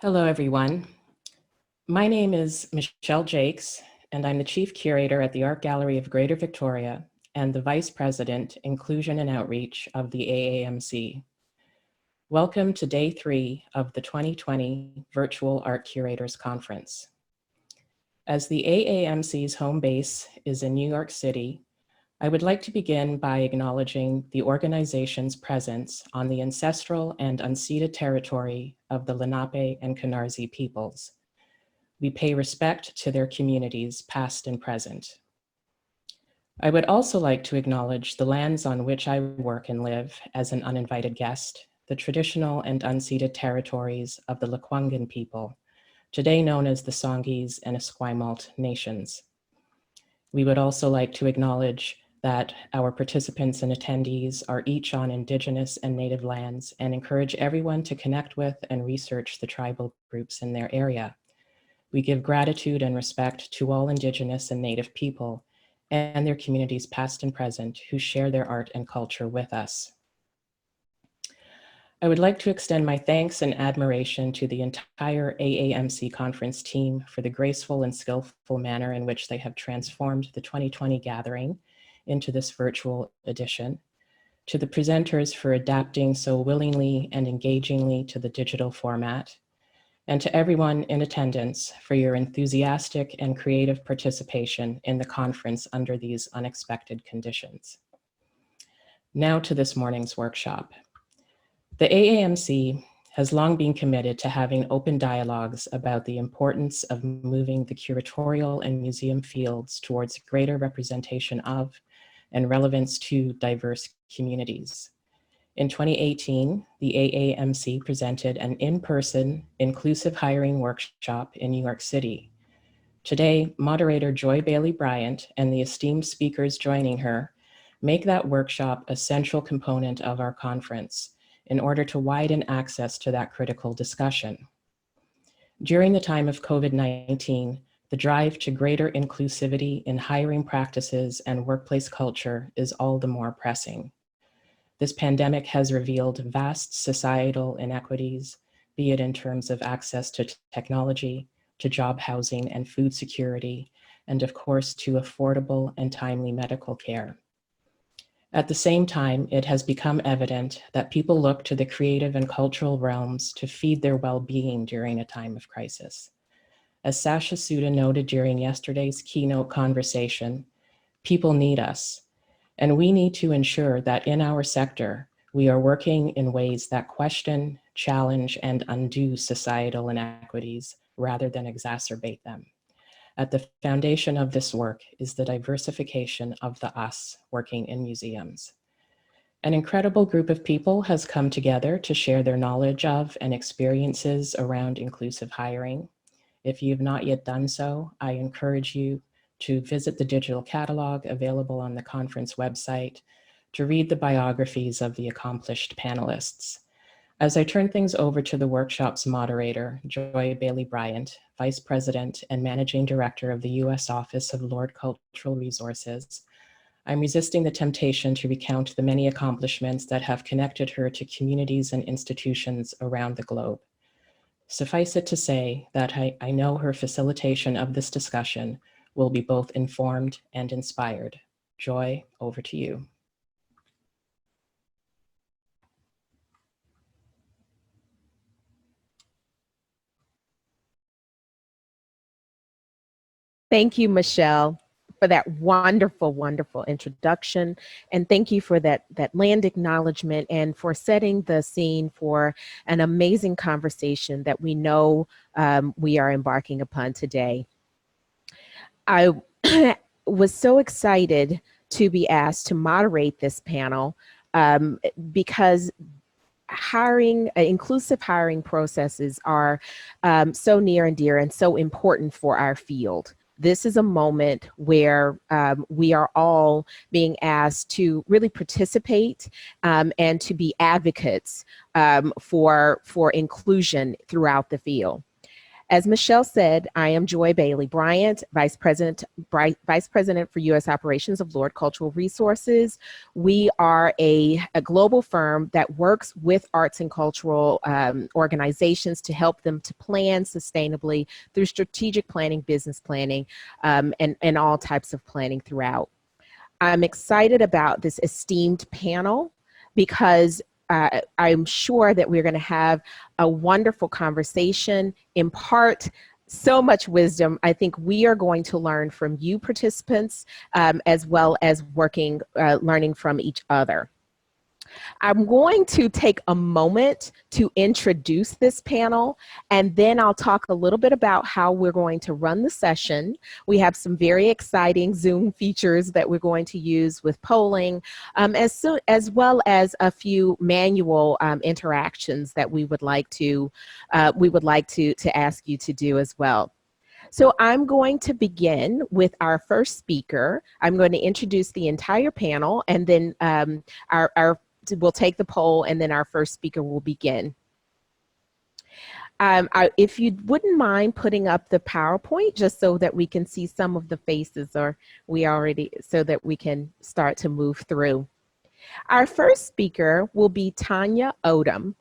Hello, everyone. My name is Michelle Jakes, and I'm the Chief Curator at the Art Gallery of Greater Victoria and the Vice President, Inclusion and Outreach of the AAMC. Welcome to Day 3 of the 2020 Virtual Art Curators Conference. As the AAMC's home base is in New York City, I would like to begin by acknowledging the organization's presence on the ancestral and unceded territory of the Lenape and Canarsie peoples. We pay respect to their communities, past and present. I would also like to acknowledge the lands on which I work and live as an uninvited guest, the traditional and unceded territories of the Lekwungen people, today known as the Songhees and Esquimalt nations. We would also like to acknowledge that our participants and attendees are each on Indigenous and Native lands and encourage everyone to connect with and research the tribal groups in their area. We give gratitude and respect to all Indigenous and Native people and their communities past and present who share their art and culture with us. I would like to extend my thanks and admiration to the entire AAMC conference team for the graceful and skillful manner in which they have transformed the 2020 gathering into this virtual edition, to the presenters for adapting so willingly and engagingly to the digital format, and to everyone in attendance for your enthusiastic and creative participation in the conference under these unexpected conditions. Now to this morning's workshop. The AAMC has long been committed to having open dialogues about the importance of moving the curatorial and museum fields towards greater representation of and relevance to diverse communities. In 2018, the AAMC presented an in-person inclusive hiring workshop in New York City. Today, moderator Joy Bailey Bryant and the esteemed speakers joining her make that workshop a central component of our conference in order to widen access to that critical discussion. During the time of COVID-19, the drive to greater inclusivity in hiring practices and workplace culture is all the more pressing. This pandemic has revealed vast societal inequities, be it in terms of access to technology, to job housing and food security, and of course to affordable and timely medical care. At the same time, it has become evident that people look to the creative and cultural realms to feed their well-being during a time of crisis. As Sasha Suda noted during yesterday's keynote conversation, people need us, and we need to ensure that in our sector, we are working in ways that question, challenge, and undo societal inequities rather than exacerbate them. At the foundation of this work is the diversification of the us working in museums. An incredible group of people has come together to share their knowledge of and experiences around inclusive hiring. If you have not yet done so, I encourage you to visit the digital catalog available on the conference website to read the biographies of the accomplished panelists. As I turn things over to the workshop's moderator, Joy Bailey Bryant, Vice President and Managing Director of the U.S. Office of Lord Cultural Resources, I'm resisting the temptation to recount the many accomplishments that have connected her to communities and institutions around the globe. Suffice it to say that I know her facilitation of this discussion will be both informed and inspired. Joy, over to you. Thank you, Michelle, for that wonderful, wonderful introduction. And thank you for that land acknowledgement and for setting the scene for an amazing conversation that we know we are embarking upon today. I was so excited to be asked to moderate this panel because inclusive hiring processes are so near and dear and so important for our field. This is a moment where we are all being asked to really participate and to be advocates for inclusion throughout the field. As Michelle said, I am Joy Bailey Bryant, Vice President for U.S. Operations of Lord Cultural Resources. We are a global firm that works with arts and cultural organizations to help them to plan sustainably through strategic planning, business planning, and all types of planning throughout. I'm excited about this esteemed panel because I'm sure that we're going to have a wonderful conversation, impart so much wisdom. I think we are going to learn from you participants as well as learning from each other. I'm going to take a moment to introduce this panel, and then I'll talk a little bit about how we're going to run the session. We have some very exciting Zoom features that we're going to use with polling, as well as a few manual interactions that we would like to ask you to do as well. So I'm going to begin with our first speaker. I'm going to introduce the entire panel, and then we'll take the poll, and then our first speaker will begin. If you wouldn't mind putting up the PowerPoint just so that we can see some of the faces, so that we can start to move through. Our first speaker will be Tanya Odom.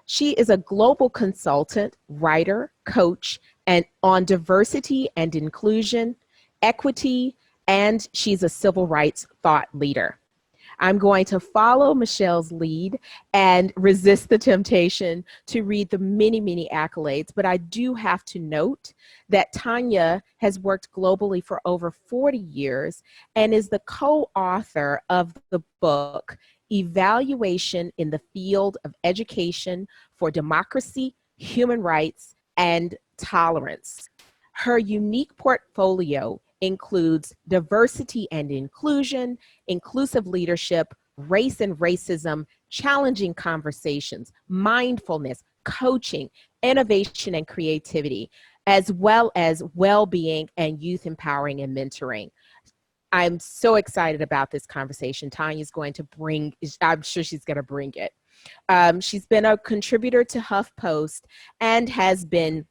She is a global consultant, writer, coach, and on diversity and inclusion, equity, and she's a civil rights thought leader. I'm going to follow Michelle's lead and resist the temptation to read the many, many accolades, but I do have to note that Tanya has worked globally for over 40 years and is the co-author of the book, Evaluation in the Field of Education for Democracy, Human Rights, and Tolerance. Her unique portfolio includes diversity and inclusion, inclusive leadership, race and racism, challenging conversations, mindfulness, coaching, innovation and creativity, as well as well-being and youth empowering and mentoring. I'm so excited about this conversation. Tanya's going to I'm sure she's going to bring it. She's been a contributor to HuffPost and has been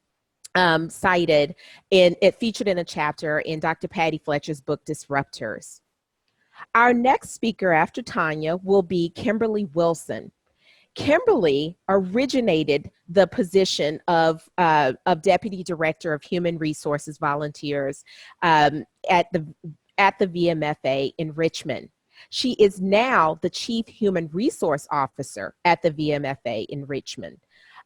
featured in a chapter in Dr. Patty Fletcher's book, Disruptors. Our next speaker after Tanya will be Kimberly Wilson. Kimberly originated the position of Deputy Director of Human Resources Volunteers at the VMFA in Richmond. She is now the Chief Human Resource Officer at the VMFA in Richmond.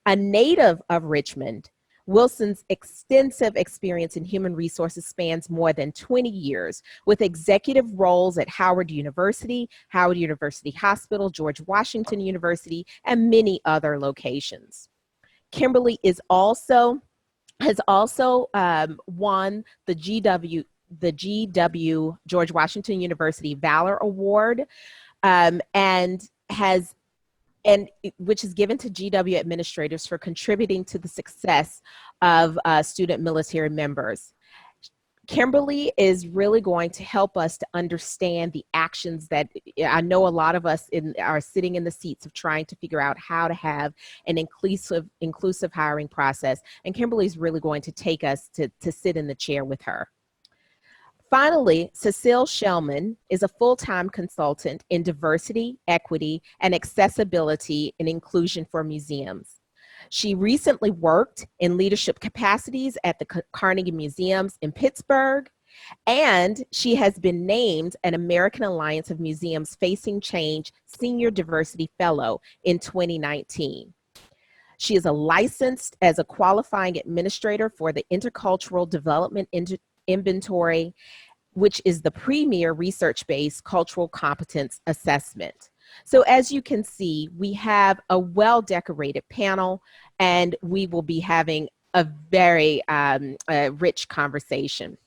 A native of Richmond, Wilson's extensive experience in human resources spans more than 20 years, with executive roles at Howard University Hospital, George Washington University, and many other locations. Kimberly has also won the GW George Washington University Valor Award, which is given to GW administrators for contributing to the success of student military members. Kimberly is really going to help us to understand the actions that I know a lot of us are sitting in the seats of trying to figure out how to have an inclusive hiring process. And Kimberly is really going to take us to sit in the chair with her. Finally, Cecile Shellman is a full-time consultant in diversity, equity, and accessibility and inclusion for museums. She recently worked in leadership capacities at the Carnegie Museums in Pittsburgh, and she has been named an American Alliance of Museums Facing Change Senior Diversity Fellow in 2019. She is licensed as a qualifying administrator for the Intercultural Development Inventory, which is the premier research-based cultural competence assessment. So as you can see, we have a well-decorated panel, and we will be having a very rich conversation.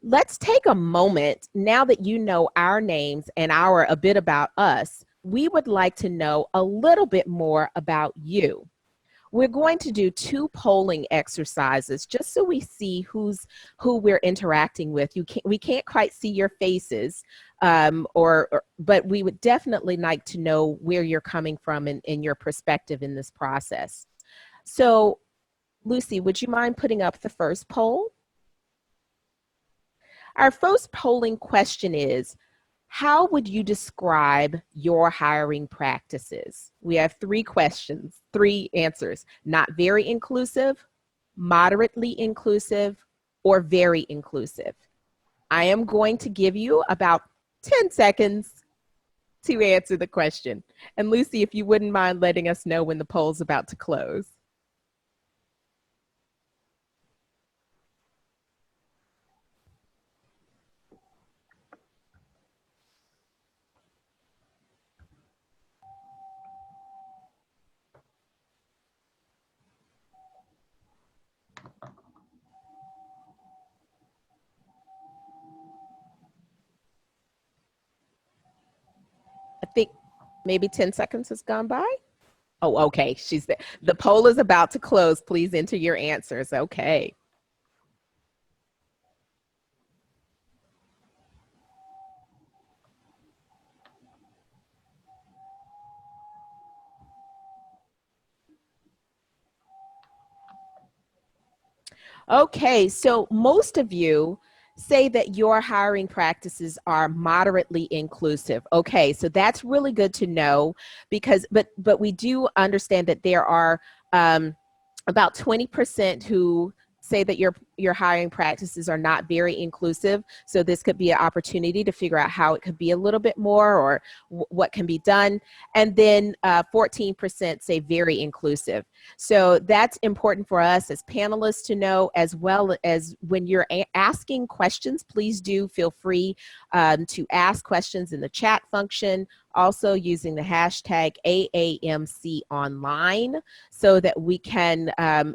Let's take a moment, now that you know our names and a bit about us, we would like to know a little bit more about you. We're going to do 2 polling exercises just so we see who we're interacting with. We can't quite see your faces, but we would definitely like to know where you're coming from and your perspective in this process. So Lucy, would you mind putting up the first poll? Our first polling question is, how would you describe your hiring practices? We have three questions, three answers: not very inclusive, moderately inclusive, or very inclusive. I am going to give you about 10 seconds to answer the question. And Lucy, if you wouldn't mind letting us know when the poll's about to close. I think maybe 10 seconds has gone by. Oh, okay. She's there. The poll is about to close. Please enter your answers. Okay. Okay, so most of you say that your hiring practices are moderately inclusive. Okay, so that's really good to know, because but we do understand that there are about 20% who say that your hiring practices are not very inclusive. So this could be an opportunity to figure out how it could be a little bit more, or what can be done. And then 14% say very inclusive. So that's important for us as panelists to know, as well as when you're asking questions, please do feel free to ask questions in the chat function, also using the hashtag AAMC online, so that we can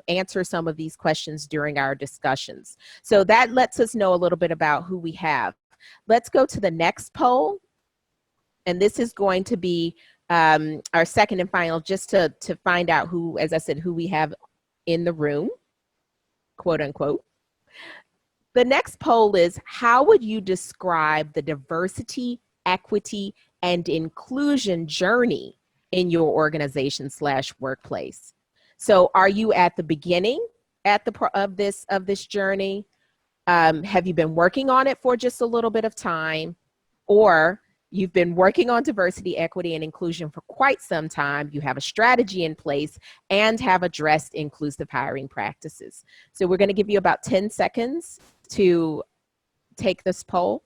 answer some of these questions during our discussions. So that lets us know a little bit about who we have. Let's go to the next poll. And this is going to be our second and final, just to find out who, as I said, who we have in the room, quote unquote. The next poll is, how would you describe the diversity, equity, and inclusion journey in your organization / workplace? So are you at the beginning of this journey? Have you been working on it for just a little bit of time? Or you've been working on diversity, equity, and inclusion for quite some time. You have a strategy in place and have addressed inclusive hiring practices. So we're going to give you about 10 seconds to take this poll.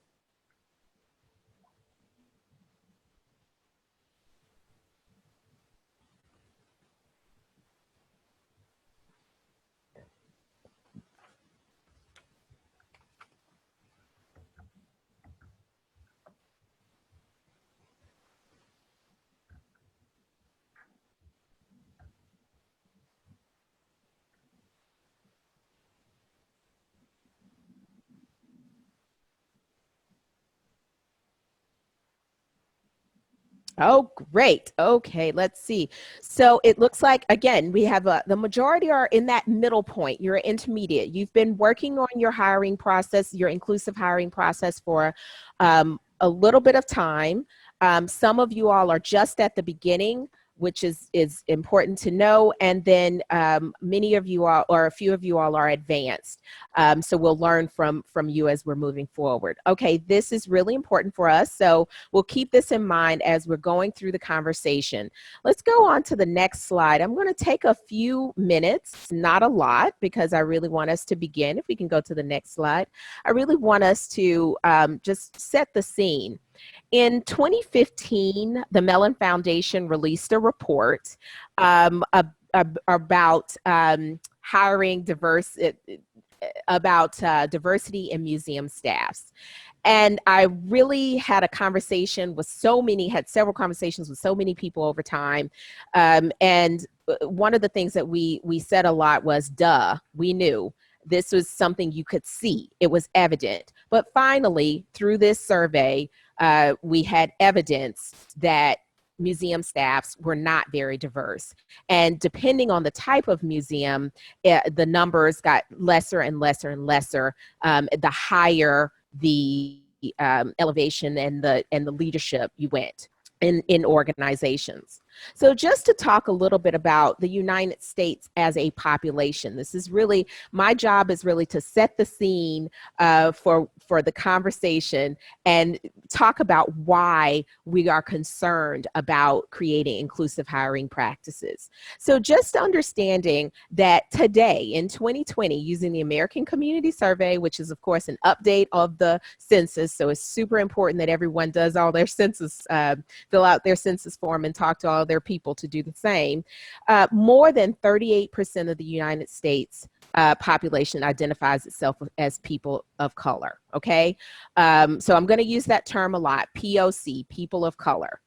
Oh, great. Okay, let's see. So it looks like, again, we have the majority are in that middle point. You're intermediate. You've been working on your hiring process, your inclusive hiring process, for a little bit of time. Some of you all are just at the beginning, which is important to know. And then many of you all, or a few of you all, are advanced. So we'll learn from you as we're moving forward. Okay, this is really important for us. So we'll keep this in mind as we're going through the conversation. Let's go on to the next slide. I'm going to take a few minutes, not a lot, because I really want us to begin. If we can go to the next slide. I really want us to just set the scene. In 2015, the Mellon Foundation released a report about hiring diversity in museum staffs. And I really had a conversation with several conversations with so many people over time. And one of the things that we said a lot was, duh, we knew. This was something you could see. It was evident. But finally, through this survey, we had evidence that museum staffs were not very diverse. And depending on the type of museum, the numbers got lesser and lesser and lesser, the higher the elevation and the leadership you went in organizations. So just to talk a little bit about the United States as a population, this is really, my job is really to set the scene for the conversation and talk about why we are concerned about creating inclusive hiring practices. So just understanding that today in 2020, using the American Community Survey, which is of course an update of the census, so it's super important that everyone does all their census, fill out their census form and talk to all their people to do the same. More than 38% of the United States population identifies itself as people of color, okay? So I'm gonna use that term a lot, POC, people of color.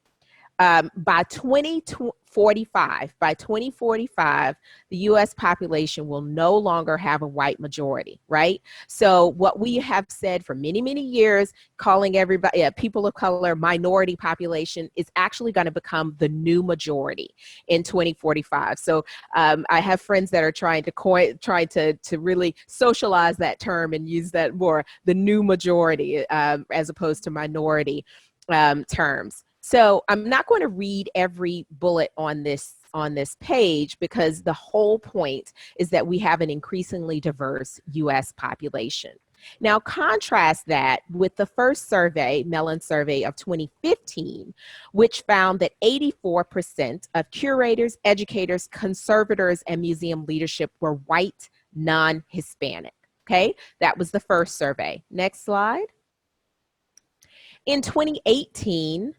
By 2045, the US population will no longer have a white majority, right? So what we have said for many, many years, calling everybody, people of color, minority population, is actually gonna become the new majority in 2045. So I have friends that are trying to really socialize that term and use that more, the new majority, as opposed to minority terms. So I'm not going to read every bullet on this page, because the whole point is that we have an increasingly diverse US population. Now contrast that with the first survey, Mellon survey of 2015, which found that 84% of curators, educators, conservators, and museum leadership were white, non-Hispanic. Okay, that was the first survey. Next slide. In 2018,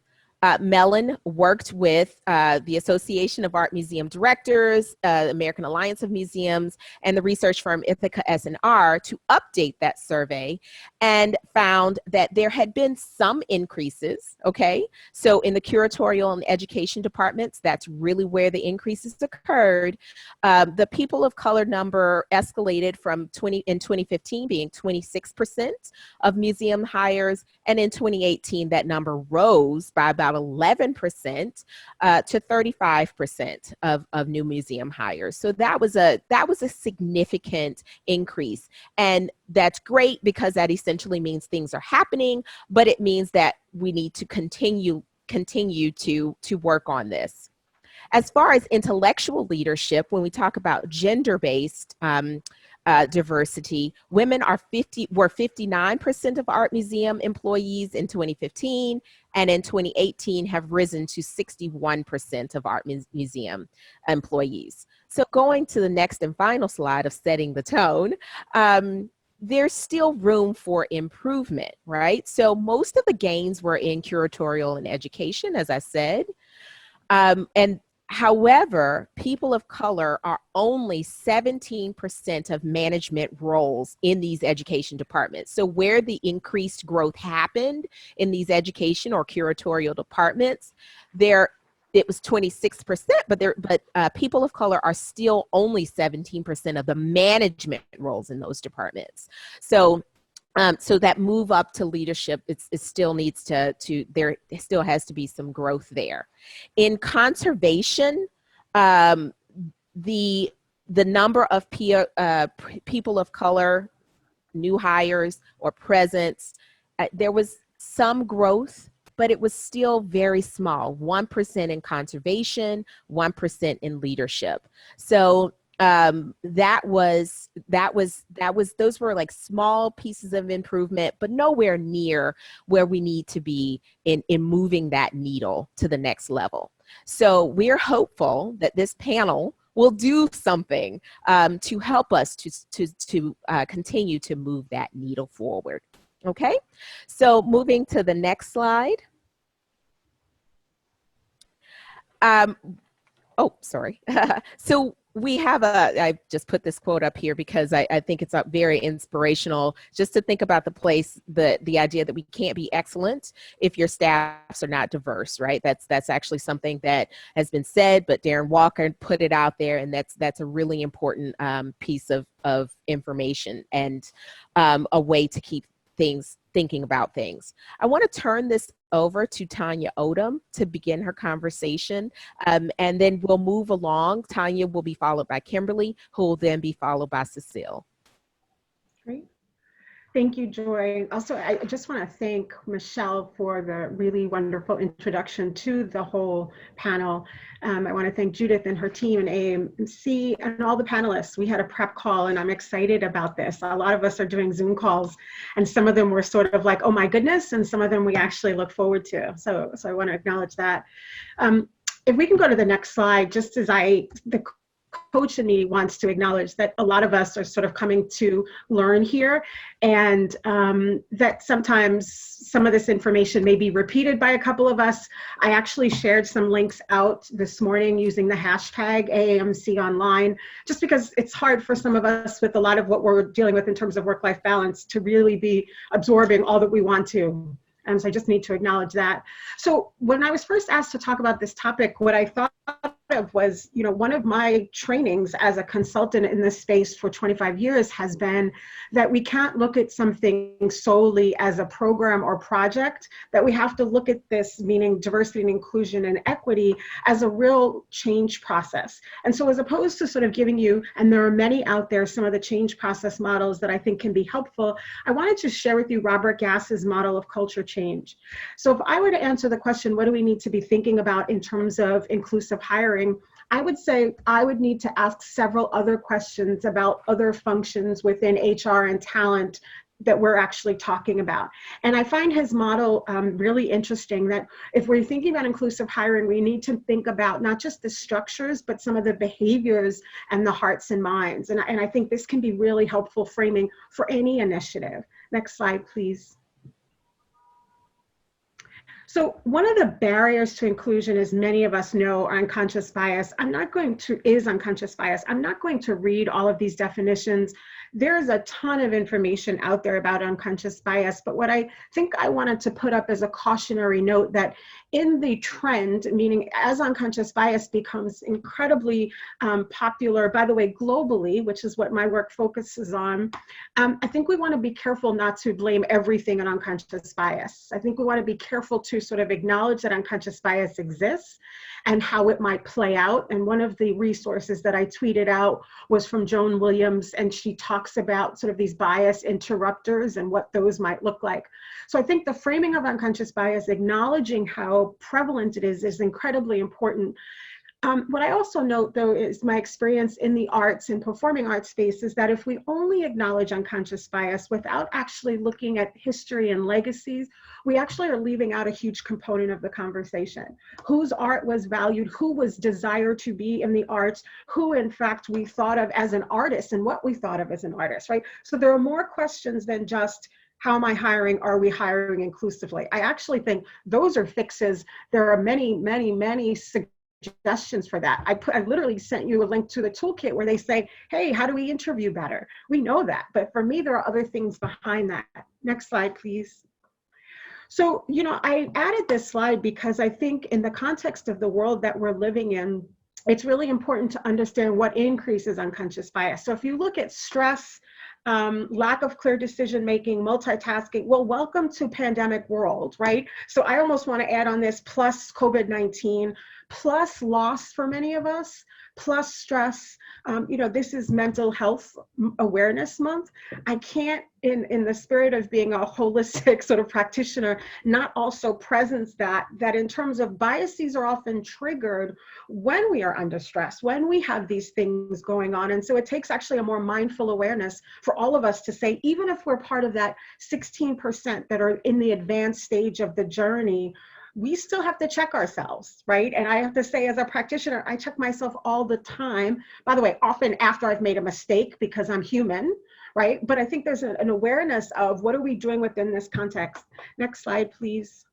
Mellon worked with the Association of Art Museum Directors, American Alliance of Museums, and the research firm Ithaca S&R to update that survey, and found that there had been some increases, okay? So in the curatorial and education departments, that's really where the increases occurred. The people of color number escalated from in 2015 being 26% of museum hires, and in 2018 that number rose by about 11% to 35% of new museum hires. So that was a significant increase, and that's great because that essentially means things are happening, but it means that we need to continue to work on this. As far as intellectual leadership, when we talk about gender-based diversity, women were 59% of art museum employees in 2015, and in 2018 have risen to 61% of art museum employees. So going to the next and final slide of setting the tone, there's still room for improvement, right? So most of the gains were in curatorial and education, as I said, and however, people of color are only 17% of management roles in these education departments. So where the increased growth happened in these education or curatorial departments, it was 26%, but people of color are still only 17% of the management roles in those departments. So that move up to leadership, it still needs there still has to be some growth there. In conservation, the number of people of color, new hires or presence, there was some growth, but it was still very small, 1% in conservation, 1% in leadership. So those were like small pieces of improvement, but nowhere near where we need to be in moving that needle to the next level. So we're hopeful that this panel will do something to help us to continue to move that needle forward. Okay, so moving to the next slide. Oh, sorry. So we have I just put this quote up here because I think it's very inspirational, just to think about the idea that we can't be excellent if your staffs are not diverse, right? That's actually something that has been said, but Darren Walker put it out there, and that's a really important piece of information, and a way to keep thinking about things. I want to turn this over to Tanya Odom to begin her conversation, and then we'll move along. Tanya will be followed by Kimberly, who will then be followed by Cecile. Great. Thank you, Joy. Also, I just want to thank Michelle for the really wonderful introduction to the whole panel. I want to thank Judith and her team and AAMC and all the panelists. We had a prep call and I'm excited about this. A lot of us are doing Zoom calls and some of them were sort of like, oh my goodness, and some of them we actually look forward to. So I want to acknowledge that. If we can go to the next slide, just as the coach in me wants to acknowledge that a lot of us are sort of coming to learn here, and that sometimes some of this information may be repeated by a couple of us. I actually shared some links out this morning using the hashtag AAMC online, just because it's hard for some of us with a lot of what we're dealing with in terms of work-life balance to really be absorbing all that we want to. So I just need to acknowledge that. So when I was first asked to talk about this topic, what I thought of was, one of my trainings as a consultant in this space for 25 years has been that we can't look at something solely as a program or project, that we have to look at this, meaning diversity and inclusion and equity, as a real change process. And so as opposed to sort of giving you, and there are many out there, some of the change process models that I think can be helpful, I wanted to share with you Robert Gass's model of culture change. So if I were to answer the question, what do we need to be thinking about in terms of inclusive hiring, I would say I would need to ask several other questions about other functions within HR and talent that we're actually talking about. And I find his model really interesting, that if we're thinking about inclusive hiring, we need to think about not just the structures, but some of the behaviors and the hearts and minds. And I think this can be really helpful framing for any initiative. Next slide, please. So one of the barriers to inclusion, as many of us know, are unconscious bias. Is unconscious bias. I'm not going to read all of these definitions. There's a ton of information out there about unconscious bias, but what I think I wanted to put up as a cautionary note, that in the trend, meaning as unconscious bias becomes incredibly popular, by the way, globally, which is what my work focuses on, I think we want to be careful not to blame everything on unconscious bias. I think we want to be careful to sort of acknowledge that unconscious bias exists and how it might play out. And one of the resources that I tweeted out was from Joan Williams, and she talks about sort of these bias interrupters and what those might look like. So I think the framing of unconscious bias, acknowledging how prevalent it is incredibly important. What I also note, though, is my experience in the arts and performing arts space is that if we only acknowledge unconscious bias without actually looking at history and legacies, we actually are leaving out a huge component of the conversation. Whose art was valued, who was desired to be in the arts, who in fact we thought of as an artist and what we thought of as an artist, right? So there are more questions than just, how am I hiring? Are we hiring inclusively? I actually think those are fixes. There are many, many, many suggestions for that. I literally sent you a link to the toolkit where they say, hey, how do we interview better? We know that, but for me, there are other things behind that. Next slide, please. So, I added this slide because I think in the context of the world that we're living in, it's really important to understand what increases unconscious bias. So if you look at stress, lack of clear decision-making, multitasking, well, welcome to pandemic world, right? So I almost want to add on this, plus COVID-19, plus loss for many of us, plus stress. This is Mental Health Awareness Month. I can't, in the spirit of being a holistic sort of practitioner, not also presence that in terms of biases are often triggered when we are under stress, when we have these things going on. And so it takes actually a more mindful awareness for all of us to say, even if we're part of that 16% that are in the advanced stage of the journey, we still have to check ourselves, right? And I have to say, as a practitioner, I check myself all the time. By the way, often after I've made a mistake, because I'm human, right? But I think there's an awareness of what are we doing within this context. Next slide, please.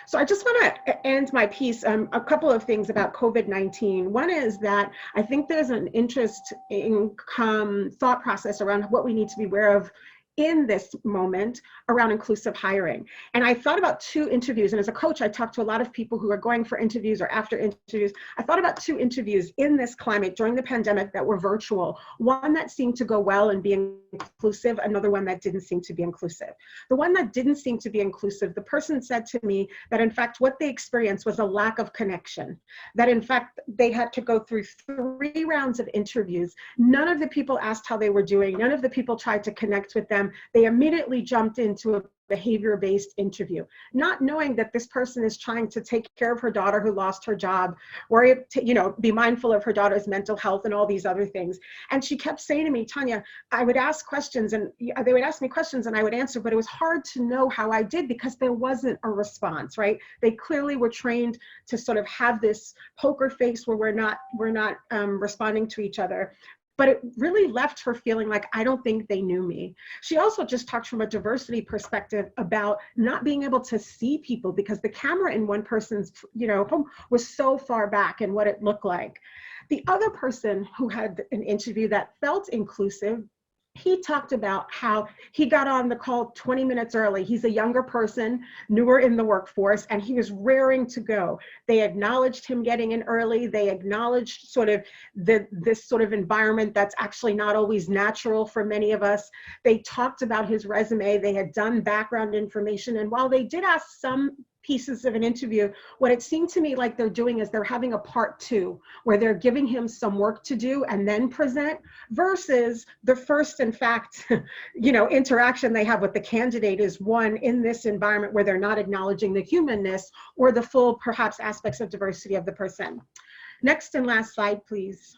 So I just want to end my piece, a couple of things about COVID-19. One is that I think there's an interest in thought process around what we need to be aware of in this moment around inclusive hiring. And I thought about two interviews, and as a coach, I talked to a lot of people who are going for interviews or after interviews. I thought about two interviews in this climate during the pandemic that were virtual. One that seemed to go well and be inclusive, another one that didn't seem to be inclusive. The one that didn't seem to be inclusive, the person said to me that in fact what they experienced was a lack of connection, that in fact they had to go through 3 rounds of interviews. None of the people asked how they were doing. None of the people tried to connect with them. them, they immediately jumped into a behavior-based interview, not knowing that this person is trying to take care of her daughter who lost her job, worry, be mindful of her daughter's mental health and all these other things. And she kept saying to me, Tanya, I would ask questions and they would ask me questions and I would answer, but it was hard to know how I did because there wasn't a response, right? They clearly were trained to sort of have this poker face where we're not responding to each other. But it really left her feeling like, I don't think they knew me. She also just talked from a diversity perspective about not being able to see people because the camera in one person's home was so far back and what it looked like. The other person who had an interview that felt inclusive, he talked about how he got on the call 20 minutes early. He's a younger person, newer in the workforce, and he was raring to go. They acknowledged him getting in early. They acknowledged sort of this sort of environment that's actually not always natural for many of us. They talked about his resume. They had done background information. And while they did ask some pieces of an interview, what it seemed to me like they're doing is they're having a part two where they're giving him some work to do and then present, versus the first, in fact, interaction they have with the candidate is one in this environment where they're not acknowledging the humanness or the full, perhaps, aspects of diversity of the person. Next and last slide, please.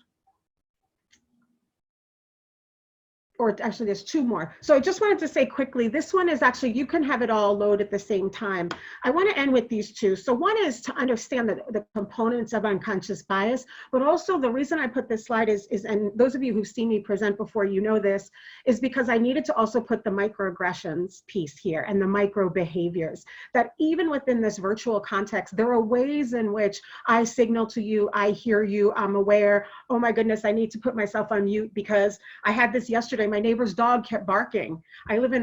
Or actually there's two more. So I just wanted to say quickly, this one is actually, you can have it all load at the same time. I want to end with these two. So one is to understand the components of unconscious bias, but also the reason I put this slide is, and those of you who've seen me present before, you know this, is because I needed to also put the microaggressions piece here and the micro behaviors, that even within this virtual context, there are ways in which I signal to you, I hear you, I'm aware, oh my goodness, I need to put myself on mute because I had this yesterday. My neighbor's dog kept barking. I live in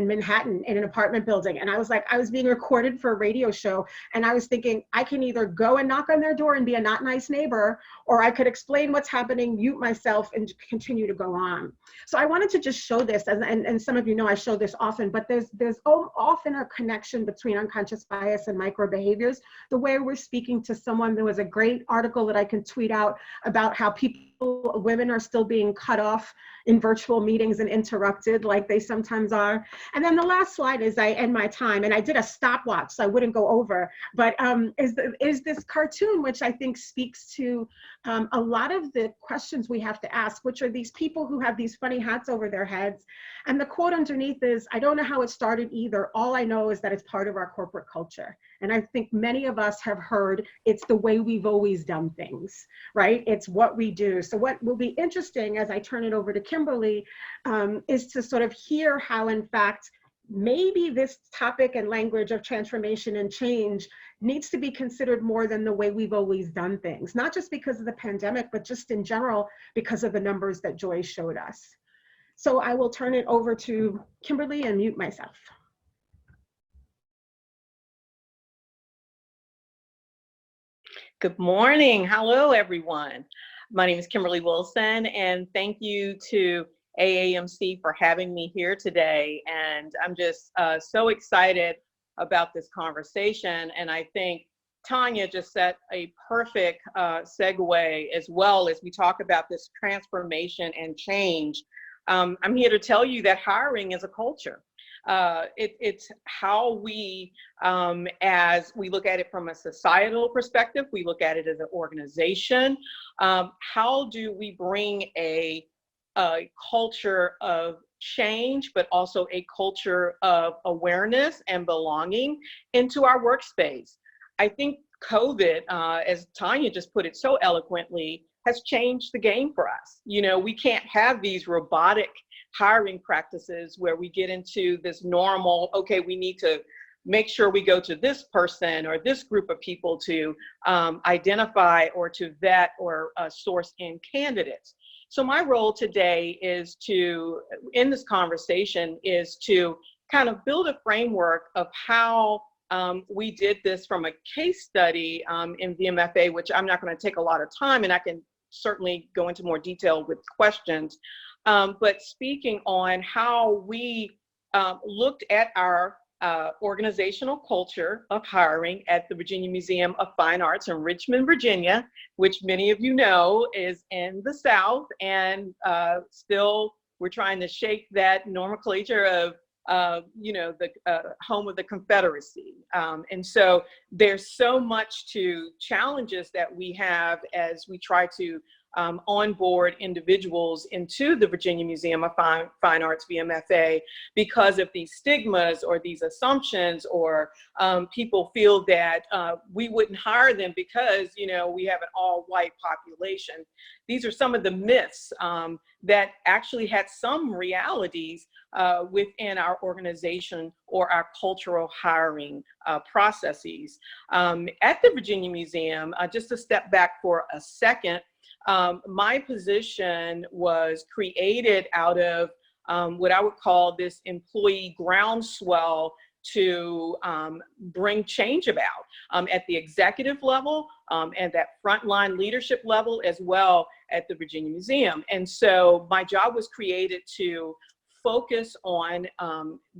Manhattan in an apartment building. And I was being recorded for a radio show. And I was thinking, I can either go and knock on their door and be a not nice neighbor, or I could explain what's happening, mute myself, and continue to go on. So I wanted to just show this, and some of you know I show this often, but there's often a connection between unconscious bias and micro behaviors. The way we're speaking to someone, there was a great article that I can tweet out about how women are still being cut off in virtual meetings and interrupted like they sometimes are. And then the last slide is I end my time, and I did a stopwatch so I wouldn't go over, but is this cartoon, which I think speaks to a lot of the questions we have to ask, which are these people who have these funny hats over their heads. And the quote underneath is, I don't know how it started either. All I know is that it's part of our corporate culture. And I think many of us have heard it's the way we've always done things, right? It's what we do. So what will be interesting as I turn it over to Kimberly is to sort of hear how, in fact, maybe this topic and language of transformation and change needs to be considered more than the way we've always done things, not just because of the pandemic, but just in general, because of the numbers that Joy showed us. So I will turn it over to Kimberly and mute myself. Good morning. Hello, everyone. My name is Kimberly Wilson, and thank you to AAMC for having me here today. And I'm just so excited about this conversation. And I think Tanya just set a perfect segue as well as we talk about this transformation and change. I'm here to tell you that hiring is a culture. It's how we, as we look at it from a societal perspective, we look at it as an organization. How do we bring a culture of change, but also a culture of awareness and belonging into our workspace? I think COVID, as Tanya just put it so eloquently, has changed the game for us. You know, we can't have these robotic hiring practices where we get into this normal, okay, we need to make sure we go to this person or this group of people to identify or to vet or source in candidates. So my role today is to, in this conversation, is to kind of build a framework of how we did this from a case study in VMFA, which I'm not going to take a lot of time, and I can certainly go into more detail with questions. But speaking on how we looked at our organizational culture of hiring at the Virginia Museum of Fine Arts in Richmond, Virginia, which many of you know is in the South and still We're trying to shake that nomenclature of the home of the Confederacy. And so there's so much to challenges that we have as we try to onboard individuals into the Virginia Museum of Fine Arts, VMFA, because of these stigmas or these assumptions, or people feel that we wouldn't hire them because, we have an all-white population. These are some of the myths that actually had some realities within our organization or our cultural hiring processes. At the Virginia Museum, just to step back for a second, my position was created out of what I would call this employee groundswell to bring change about at the executive level and that frontline leadership level, as well at the Virginia Museum. And so my job was created to focus on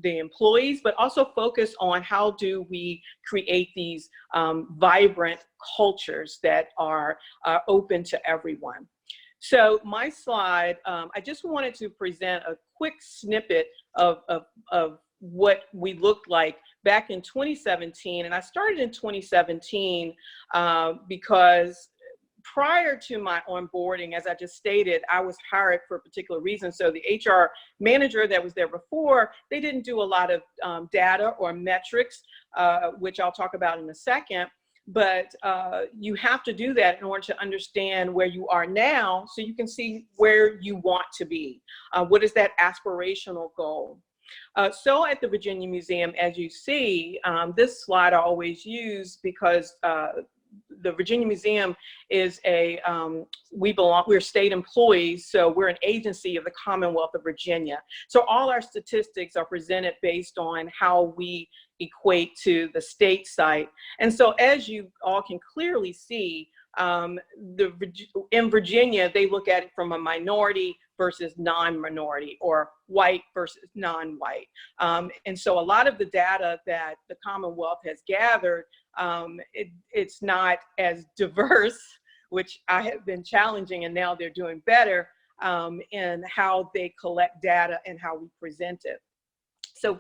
the employees, but also focus on how do we create these vibrant cultures that are open to everyone. So my slide, I just wanted to present a quick snippet of what we looked like back in 2017. And I started in 2017 because prior to my onboarding, as I just stated, I was hired for a particular reason. So the HR manager that was there before, they didn't do a lot of data or metrics, which I'll talk about in a second. But you have to do that in order to understand where you are now so you can see where you want to be. What is that aspirational goal? So at the Virginia Museum, as you see, this slide I always use because the Virginia Museum is we're state employees, so we're an agency of the Commonwealth of Virginia. So all our statistics are presented based on how we equate to the state site. And so as you all can clearly see, in Virginia, they look at it from a minority versus non-minority, or white versus non-white. And so a lot of the data that the Commonwealth has gathered, it's not as diverse, which I have been challenging, and now they're doing better in how they collect data and how we present it. So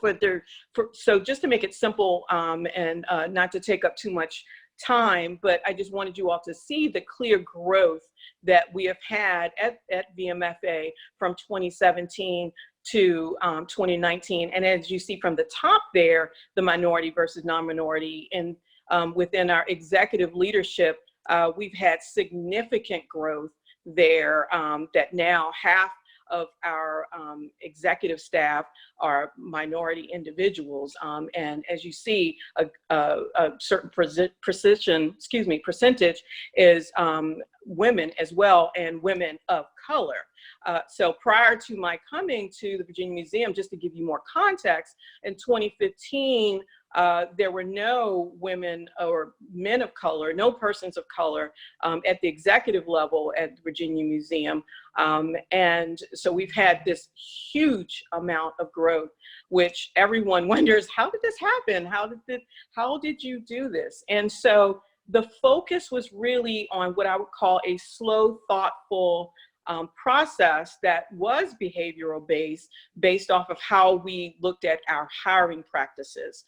so just to make it simple and not to take up too much time, but I just wanted you all to see the clear growth that we have had at VMFA from 2017 to 2019. And as you see from the top there, the minority versus non-minority, and within our executive leadership, we've had significant growth there, that now half of our executive staff are minority individuals. And as you see, a certain percentage is women as well, and women of color. So prior to my coming to the Virginia Museum, just to give you more context, in 2015, there were no women or men of color, no persons of color at the executive level at the Virginia Museum. And so we've had this huge amount of growth, which everyone wonders, how did this happen? How did you do this? And so the focus was really on what I would call a slow, thoughtful process that was behavioral based off of how we looked at our hiring practices.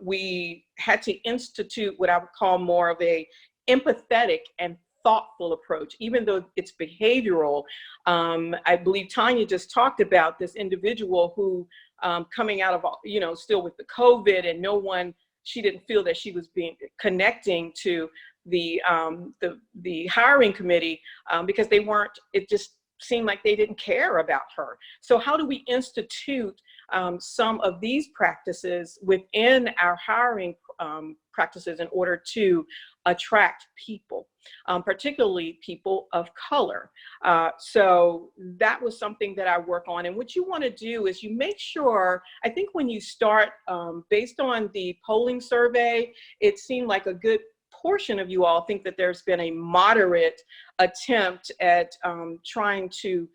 We had to institute what I would call more of a empathetic and thoughtful approach, even though it's behavioral. I believe Tanya just talked about this individual who coming out of, still with the COVID, and she didn't feel that she was connecting to the hiring committee because it just seemed like they didn't care about her. So how do we institute some of these practices within our hiring practices in order to attract people, particularly people of color? So that was something that I work on. And what you want to do is you make sure, I think when you start, based on the polling survey, it seemed like a good portion of you all think that there's been a moderate attempt at trying to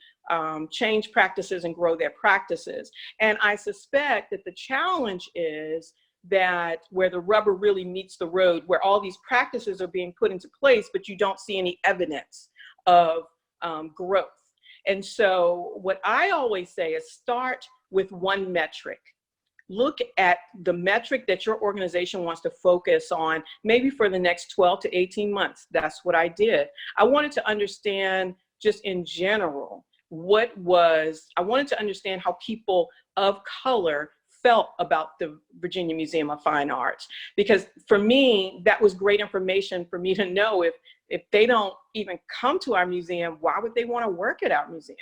change practices and grow their practices. And I suspect that the challenge is that where the rubber really meets the road, where all these practices are being put into place, but you don't see any evidence of growth. And so what I always say is start with one metric. Look at the metric that your organization wants to focus on, maybe for the next 12 to 18 months. That's what I did. I wanted to understand just in general I wanted to understand how people of color felt about the Virginia Museum of Fine Arts. Because for me, that was great information for me to know if they don't even come to our museum, why would they want to work at our museum?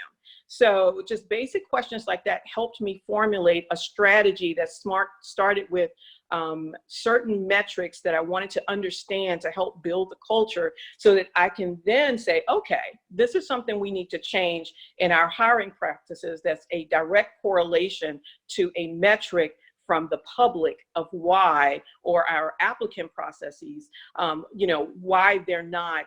So just basic questions like that helped me formulate a strategy that started with certain metrics that I wanted to understand to help build the culture, so that I can then say, okay, this is something we need to change in our hiring practices. That's a direct correlation to a metric from the public of why, or our applicant processes, why they're not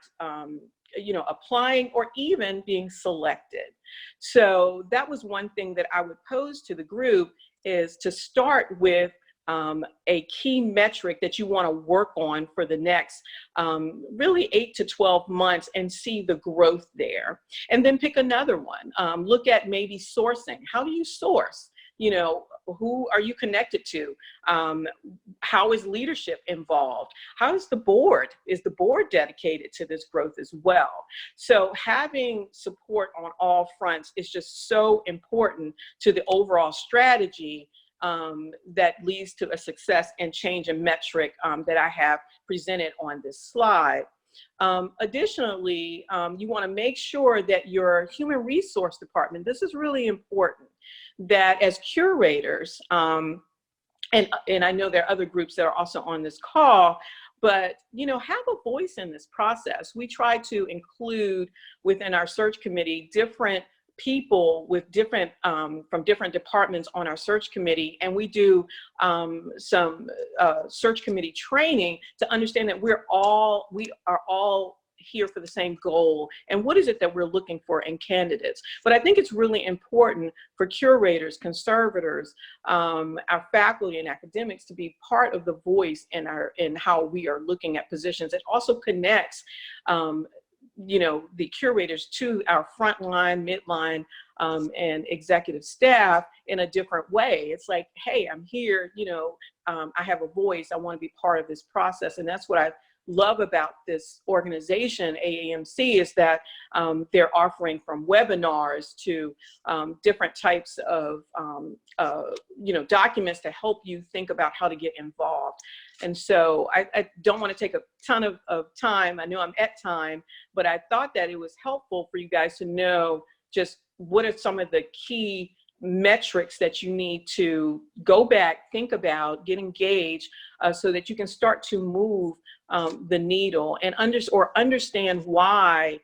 applying or even being selected. So that was one thing that I would pose to the group, is to start with a key metric that you want to work on for the next really 8 to 12 months and see the growth there. And then pick another one. Look at maybe sourcing. How do you source? Who are you connected to? How is leadership involved? How is the board? Is the board dedicated to this growth as well? So having support on all fronts is just so important to the overall strategy that leads to a success and change in metric that I have presented on this slide. Additionally, you want to make sure that your human resource department, this is really important, that as curators, and I know there are other groups that are also on this call, but have a voice in this process. We try to include within our search committee different people with different from different departments on our search committee, and we do some search committee training to understand that we are all here for the same goal, and what is it that we're looking for in candidates. But I think it's really important for curators, conservators, our faculty and academics to be part of the voice in how we are looking at positions. It also connects the curators to our frontline, midline, and executive staff in a different way. It's like, hey, I'm here, I have a voice, I want to be part of this process. And that's what I love about this organization, AAMC, is that they're offering from webinars to different types of documents to help you think about how to get involved. And so I don't want to take a ton of time. I know I'm at time, but I thought that it was helpful for you guys to know just what are some of the key metrics that you need to go back, think about, get engaged, so that you can start to move the needle and understand why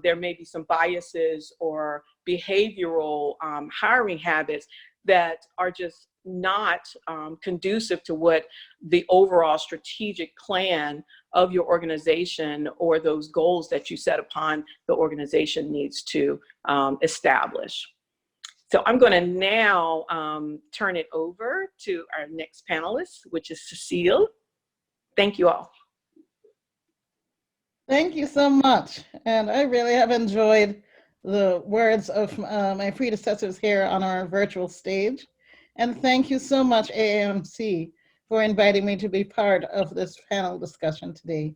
there may be some biases or behavioral hiring habits that are just not conducive to what the overall strategic plan of your organization or those goals that you set upon the organization needs to establish. So I'm going to now turn it over to our next panelist, which is Cecile. Thank you all. Thank you so much. And I really have enjoyed the words of my predecessors here on our virtual stage. And thank you so much, AAMC, for inviting me to be part of this panel discussion today.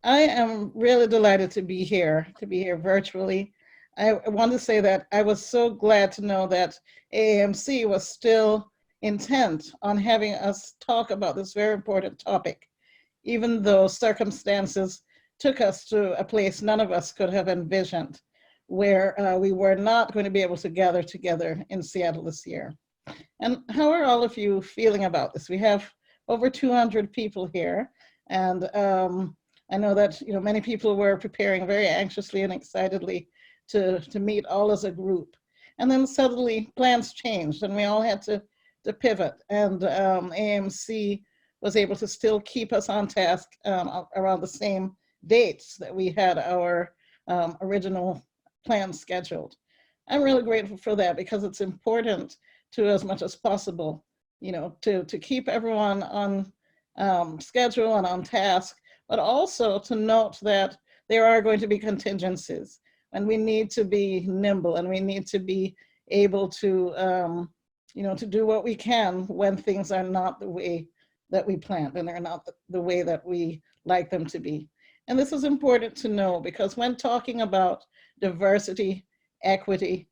I am really delighted to be here virtually. I want to say that I was so glad to know that AAMC was still intent on having us talk about this very important topic, even though circumstances took us to a place none of us could have envisioned, where we were not going to be able to gather together in Seattle this year. And how are all of you feeling about this? We have over 200 people here, and I know that many people were preparing very anxiously and excitedly to meet all as a group. And then suddenly plans changed and we all had to pivot, and AAMC was able to still keep us on task around the same dates that we had our original plan scheduled. I'm really grateful for that, because it's important to, as much as possible, to keep everyone on schedule and on task, but also to note that there are going to be contingencies. and we need to be nimble, and we need to be able to, to do what we can when things are not the way that we planned and are not the way that we like them to be. And this is important to know, because when talking about diversity, equity,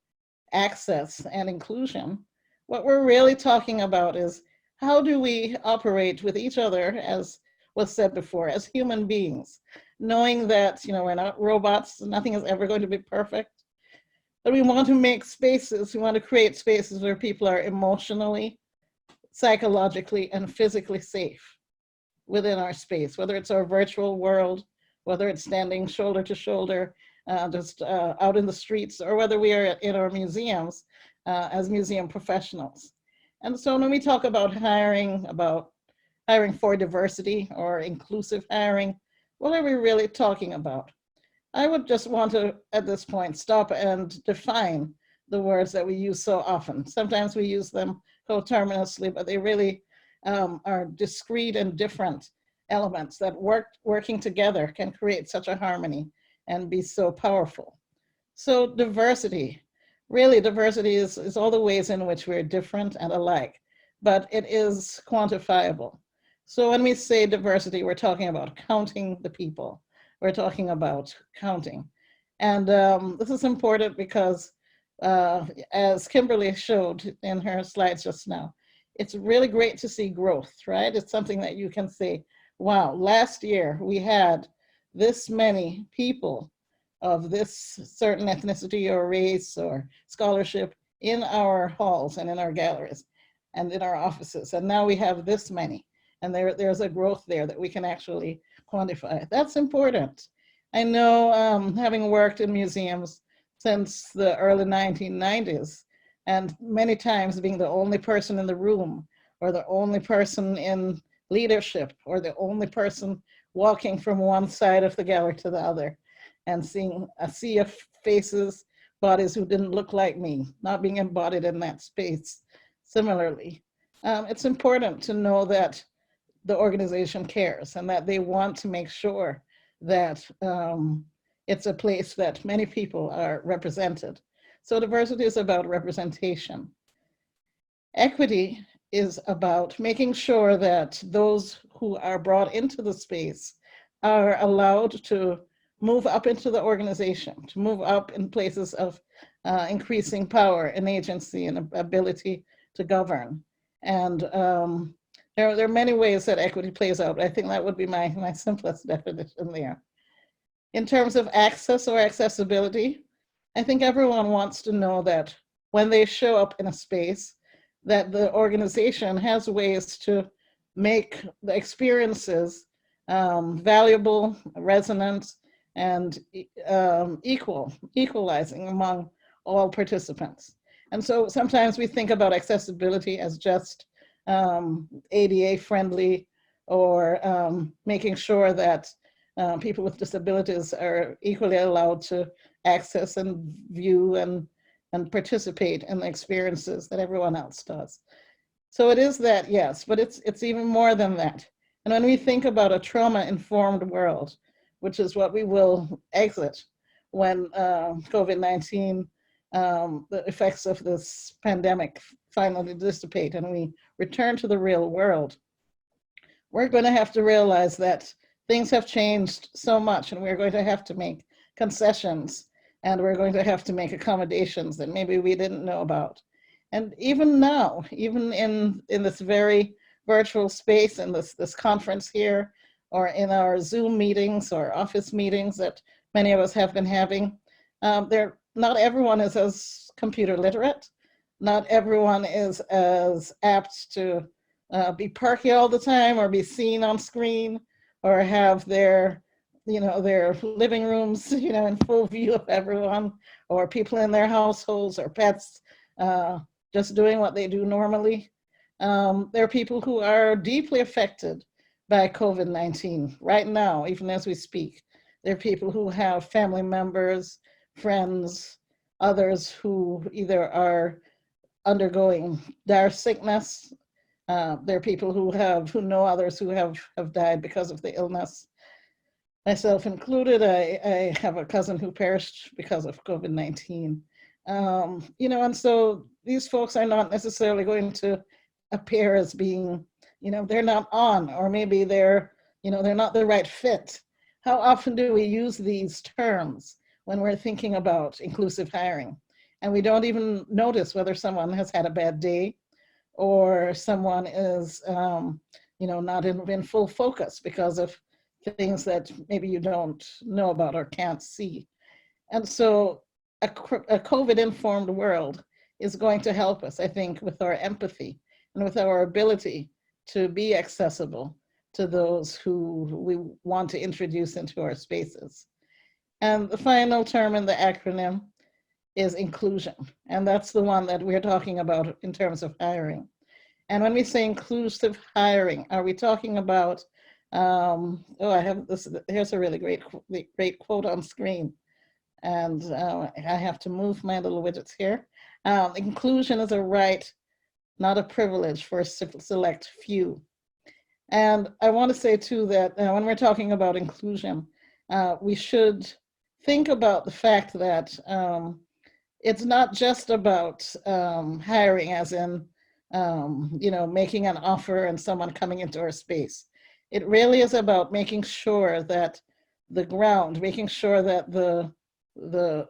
access, and inclusion, what we're really talking about is how do we operate with each other, as was said before, as human beings, knowing that we're not robots, nothing is ever going to be perfect, but we want to make spaces, we want to create spaces where people are emotionally, psychologically, and physically safe within our space, whether it's our virtual world, whether it's standing shoulder to shoulder, just out in the streets, or whether we are in our museums as museum professionals. And so when we talk about hiring for diversity or inclusive hiring, what are we really talking about? I would just want to, at this point, stop and define the words that we use so often. Sometimes we use them coterminously, but they really are discrete and different elements that working together can create such a harmony and be so powerful. So diversity, really diversity is all the ways in which we're different and alike, but it is quantifiable. So when we say diversity, we're talking about counting the people. We're talking about counting. And this is important because as Kimberly showed in her slides just now, it's really great to see growth, right? It's something that you can say, wow, last year we had this many people of this certain ethnicity or race or scholarship in our halls and in our galleries and in our offices. And now we have this many. And there's a growth there that we can actually quantify. That's important. I know, having worked in museums since the early 1990s, and many times being the only person in the room, or the only person in leadership, or the only person walking from one side of the gallery to the other, and seeing a sea of faces, bodies who didn't look like me, not being embodied in that space. Similarly, it's important to know that the organization cares and that they want to make sure that it's a place that many people are represented. So diversity is about representation. Equity is about making sure that those who are brought into the space are allowed to move up into the organization, to move up in places of increasing power and agency and ability to govern. And there are many ways that equity plays out. I think that would be my simplest definition there. In terms of access or accessibility, I think everyone wants to know that when they show up in a space, that the organization has ways to make the experiences valuable, resonant, and equalizing among all participants. And so sometimes we think about accessibility as just ADA friendly, or making sure that people with disabilities are equally allowed to access and view and participate in the experiences that everyone else does. So it is that, yes, but it's even more than that. And when we think about a trauma-informed world, which is what we will exit when COVID-19, the effects of this pandemic finally dissipate and we return to the real world, we're going to have to realize that things have changed so much, and we're going to have to make concessions, and we're going to have to make accommodations that maybe we didn't know about. And even now, even in this very virtual space, in this conference here, or in our Zoom meetings or office meetings that many of us have been having, not everyone is as computer literate. Not everyone is as apt to be perky all the time, or be seen on screen, or have their living rooms, in full view of everyone, or people in their households or pets just doing what they do normally. There are people who are deeply affected by COVID-19 right now, even as we speak. There are people who have family members, friends, others who either are undergoing dire sickness. There are people who know others who have died because of the illness. myself included. I have a cousin who perished because of COVID-19. And so these folks are not necessarily going to appear as being, they're not on, or maybe they're not the right fit. How often do we use these terms when we're thinking about inclusive hiring? And we don't even notice whether someone has had a bad day or someone is, not in full focus because of things that maybe you don't know about or can't see. And so a COVID-informed world is going to help us, I think, with our empathy and with our ability to be accessible to those who we want to introduce into our spaces. And the final term in the acronym is inclusion. And that's the one that we're talking about in terms of hiring. And when we say inclusive hiring, are we talking about, I have this, here's a really great quote on screen. And I have to move my little widgets here. Inclusion is a right, not a privilege for a select few. And I want to say too that when we're talking about inclusion, we should think about the fact that it's not just about hiring as in, making an offer and someone coming into our space. It really is about making sure that making sure that the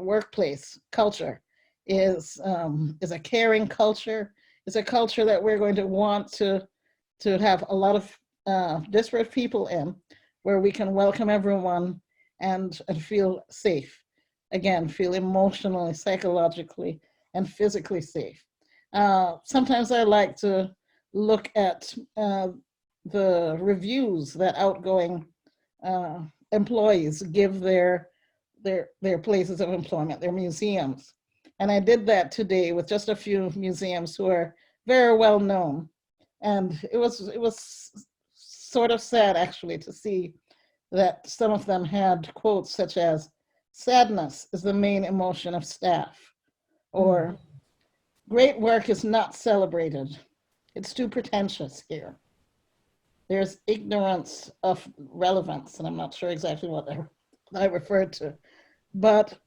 workplace culture is a caring culture, is a culture that we're going to want to have a lot of disparate people in, where we can welcome everyone and feel safe. Again, feel emotionally, psychologically, and physically safe. Sometimes I like to look at the reviews that outgoing employees give their places of employment, their museums. And I did that today with just a few museums who are very well known. And it was sort of sad actually to see that some of them had quotes such as, "Sadness is the main emotion of staff," or "Great work is not celebrated. It's too pretentious here. There's ignorance of relevance," and I'm not sure exactly what I referred to. But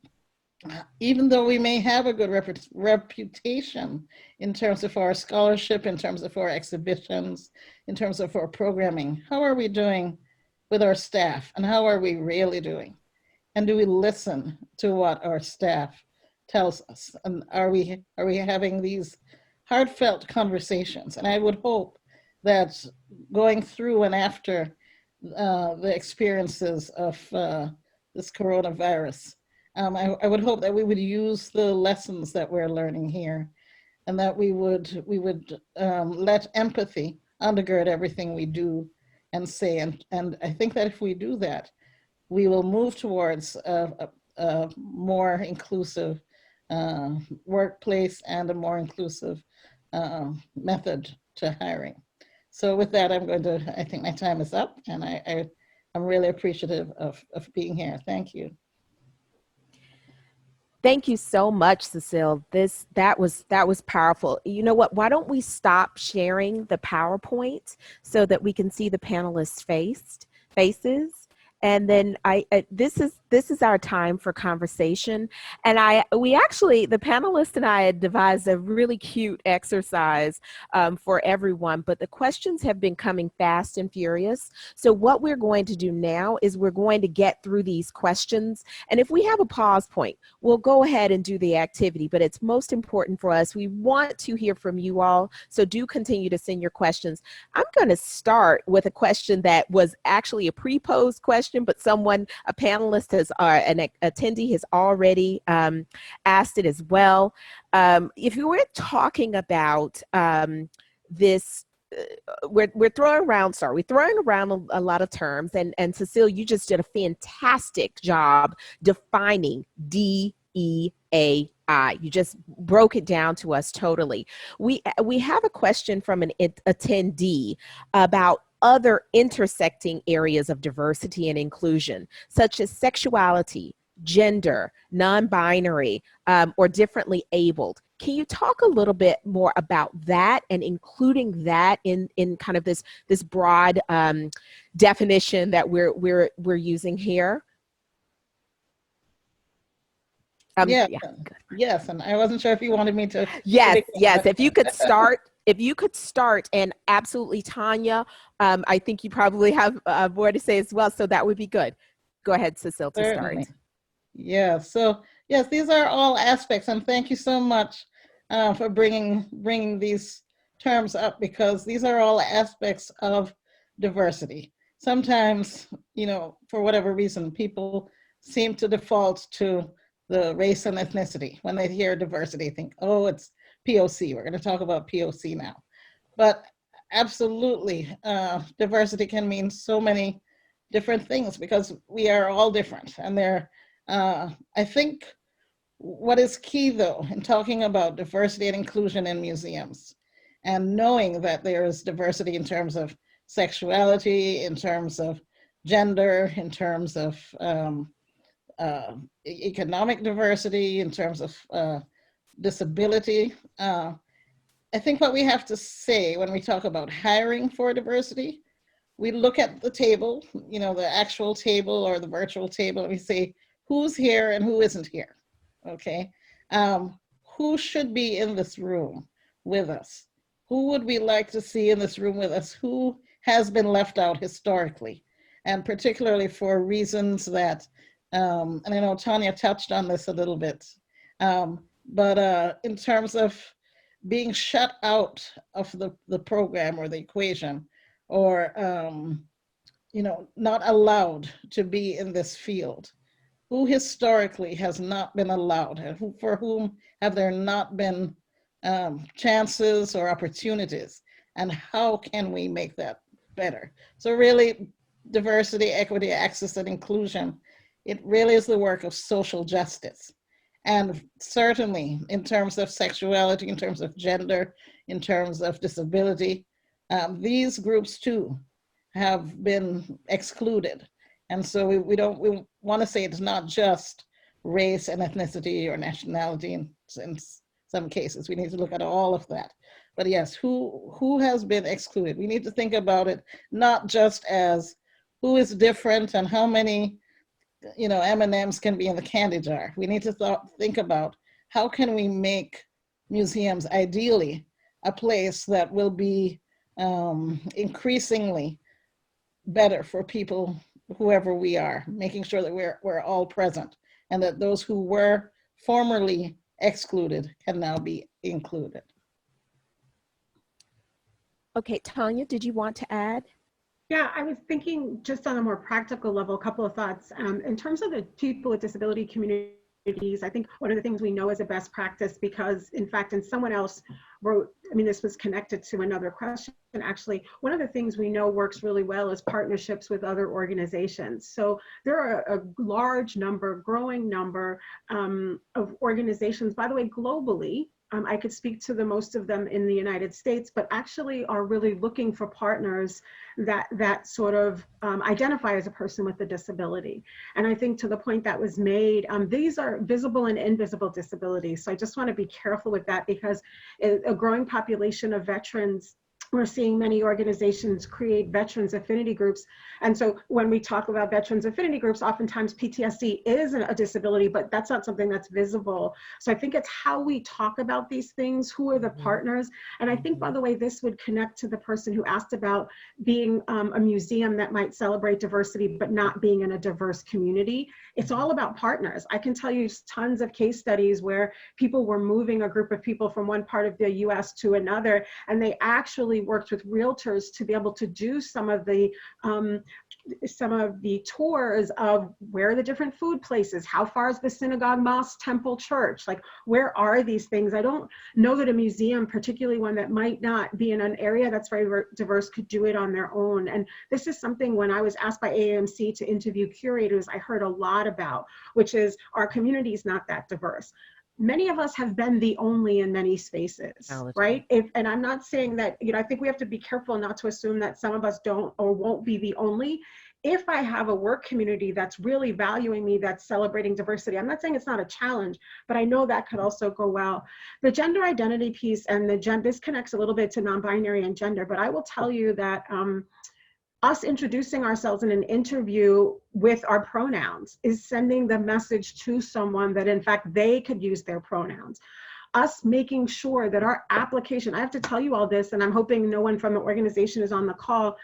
even though we may have a good reputation in terms of our scholarship, in terms of our exhibitions, in terms of our programming, how are we doing with our staff, and how are we really doing? And do we listen to what our staff tells us? And are we having these heartfelt conversations? And I would hope that going through and after the experiences of this coronavirus, I would hope that we would use the lessons that we're learning here, and that we would let empathy undergird everything we do and say. And I think that if we do that, we will move towards a more inclusive workplace and a more inclusive method to hiring. So with that, I think my time is up, and I'm really appreciative of being here. Thank you. Thank you so much, Cecile. That was powerful. You know what? Why don't we stop sharing the PowerPoint so that we can see the panelists' faces? And then this is our time for conversation. And the panelists and I had devised a really cute exercise for everyone, but the questions have been coming fast and furious. So what we're going to do now is we're going to get through these questions. And if we have a pause point, we'll go ahead and do the activity, but it's most important for us. We want to hear from you all. So do continue to send your questions. I'm going to start with a question that was actually a pre-posed question, but a panelist an attendee has already asked it as well. If you were talking about this, we're throwing around a lot of terms, and Cecile, you just did a fantastic job defining DEAI. You just broke it down to us totally. We have a question from an attendee about other intersecting areas of diversity and inclusion, such as sexuality, gender, non-binary, or differently abled. Can you talk a little bit more about that and including that in kind of this broad definition that we're using here? Yeah, Yeah. Good. yes, and I wasn't sure if you wanted me to. Yes, yes. If you could start, and absolutely, Tanya, I think you probably have more to say as well, so that would be good. Go ahead, Cecile, to start. Certainly. Yeah. So yes, these are all aspects, and thank you so much for bringing these terms up, because these are all aspects of diversity. Sometimes, for whatever reason, people seem to default to the race and ethnicity. When they hear diversity, think, oh, it's POC. We're going to talk about POC now. But absolutely, diversity can mean so many different things, because we are all different. And I think what is key, though, in talking about diversity and inclusion in museums, and knowing that there is diversity in terms of sexuality, in terms of gender, in terms of economic diversity, in terms of disability. I think what we have to say when we talk about hiring for diversity, we look at the table, the actual table or the virtual table, and we say, who's here and who isn't here, okay? Who should be in this room with us? Who would we like to see in this room with us? Who has been left out historically? And particularly for reasons that, and I know Tanya touched on this a little bit, but in terms of being shut out of the program or the equation, or not allowed to be in this field, who historically has not been allowed, and for whom have there not been chances or opportunities, and how can we make that better? So really, diversity, equity, access, and inclusion, it really is the work of social justice. And certainly in terms of sexuality, in terms of gender, in terms of disability, these groups too have been excluded. And so we want to say it's not just race and ethnicity or nationality in some cases. We need to look at all of that. But yes, who has been excluded? We need to think about it not just as who is different and how many M&Ms can be in the candy jar. We need to think about how can we make museums ideally a place that will be increasingly better for people, whoever we are, making sure that we're all present, and that those who were formerly excluded can now be included. Okay, Tanya, did you want to add? Yeah, I was thinking just on a more practical level, a couple of thoughts. In terms of the people with disability communities, I think one of the things we know is a best practice, because in fact, and someone else wrote, this was connected to another question, actually, one of the things we know works really well is partnerships with other organizations. So there are a large number, growing number of organizations, by the way, globally. I could speak to the most of them in the United States, but actually are really looking for partners that sort of identify as a person with a disability. And I think to the point that was made, these are visible and invisible disabilities. So I just want to be careful with that, because a growing population of veterans, we're seeing many organizations create veterans affinity groups. And so when we talk about veterans affinity groups, oftentimes PTSD is a disability, but that's not something that's visible. So I think it's how we talk about these things, who are the partners. And I think, by the way, this would connect to the person who asked about being a museum that might celebrate diversity, but not being in a diverse community. It's all about partners. I can tell you tons of case studies where people were moving a group of people from one part of the US to another, and they actually worked with realtors to be able to do some of the tours of where are the different food places, how far is the synagogue, mosque, temple, church, like where are these things? I don't know that a museum, particularly one that might not be in an area that's very diverse, could do it on their own. And this is something, when I was asked by AAMC to interview curators, I heard a lot about, which is our community is not that diverse. Many of us have been the only in many spaces, right? And I'm not saying that, I think we have to be careful not to assume that some of us don't or won't be the only. if I have a work community that's really valuing me, that's celebrating diversity, I'm not saying it's not a challenge, but I know that could also go well. The gender identity piece and this connects a little bit to non-binary and gender, but I will tell you that us introducing ourselves in an interview with our pronouns is sending the message to someone that in fact they could use their pronouns. Us making sure that our application, I have to tell you all this, and I'm hoping no one from the organization is on the call.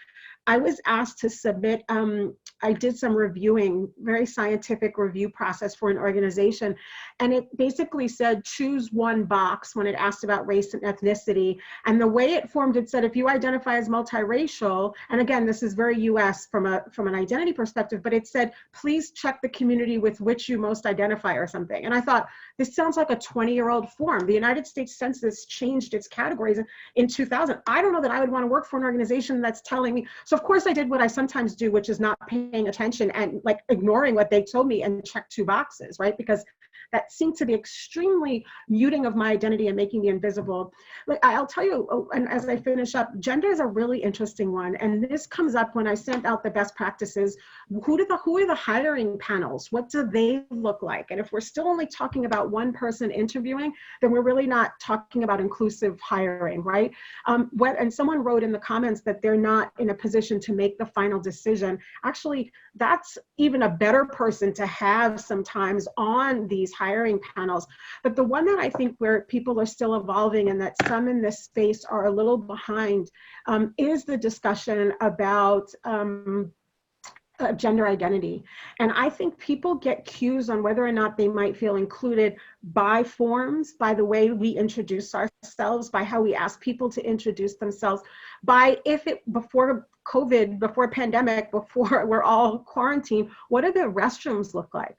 I was asked to submit, I did some reviewing, very scientific review process for an organization. And it basically said, choose one box when it asked about race and ethnicity. And the way it formed, it said, if you identify as multiracial, and again, this is very US from an identity perspective, but it said, please check the community with which you most identify or something. And I thought, this sounds like a 20-year-old form. The United States Census changed its categories in 2000. I don't know that I would want to work for an organization that's telling me. So of course I did what I sometimes do, which is not paying attention and like ignoring what they told me and check two boxes, right? Because that seemed to be extremely muting of my identity and making me invisible. Like I'll tell you, and as I finish up, gender is a really interesting one. And this comes up when I sent out the best practices. Who are the hiring panels? What do they look like? And if we're still only talking about one person interviewing, then we're really not talking about inclusive hiring, right? And someone wrote in the comments that they're not in a position to make the final decision. Actually, that's even a better person to have sometimes on these hiring panels. But the one that I think where people are still evolving and that some in this space are a little behind is the discussion about gender identity. And I think people get cues on whether or not they might feel included by forms, by the way we introduce ourselves, by how we ask people to introduce themselves, by before COVID, before pandemic, before we're all quarantined, what do the restrooms look like?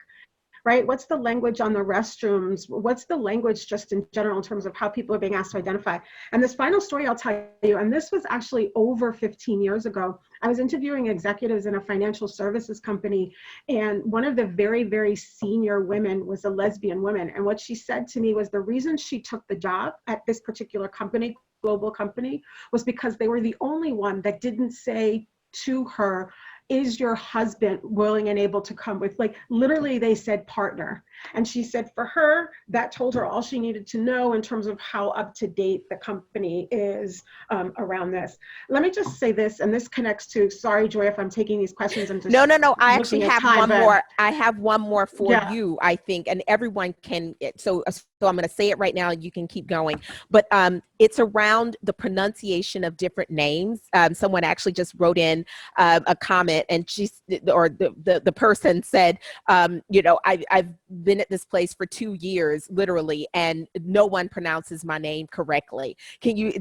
Right? What's the language on the restrooms? What's the language just in general in terms of how people are being asked to identify? And this final story I'll tell you, and this was actually over 15 years ago. I was interviewing executives in a financial services company, and one of the very, very senior women was a lesbian woman. And what she said to me was the reason she took the job at this particular company, global company, was because they were the only one that didn't say to her, is your husband willing and able to come with, like literally they said partner. And she said for her, that told her all she needed to know in terms of how up to date the company is around this. Let me just say this, and this connects to, sorry, Joy, if I'm taking these questions. I'm just No. I actually have one more. I have one more for yeah. you, I think, and everyone can. So I'm going to say it right now, and you can keep going. But it's around the pronunciation of different names. Someone actually just wrote in a comment, and the person said, I've been at this place for 2 years, literally, and no one pronounces my name correctly. Can you?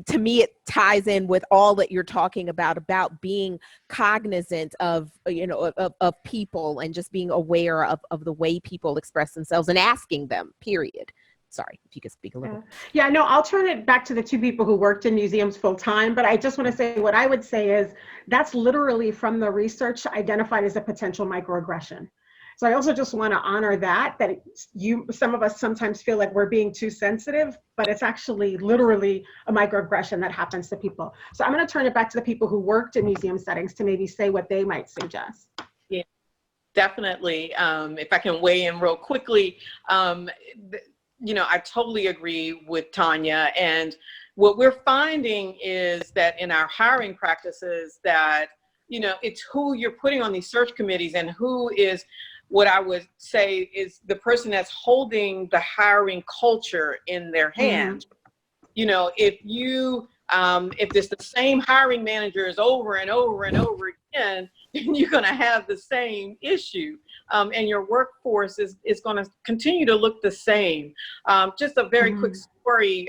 To me, it ties in with all that you're talking about being cognizant of, of people and just being aware of the way people express themselves and asking them, period. Sorry, if you could speak a little. Yeah, no, I'll turn it back to the two people who worked in museums full time, but I just want to say what I would say is that's literally from the research identified as a potential microaggression. So I also just want to honor that some of us sometimes feel like we're being too sensitive, but it's actually literally a microaggression that happens to people. So I'm going to turn it back to the people who worked in museum settings to maybe say what they might suggest. Yeah, definitely. If I can weigh in real quickly, I totally agree with Tanya. And what we're finding is that in our hiring practices that, it's who you're putting on these search committees and who is what I would say is the person that's holding the hiring culture in their hands. Mm-hmm. If it's the same hiring managers over and over and over again, then you're going to have the same issue. And your workforce is going to continue to look the same. Just a very quick story.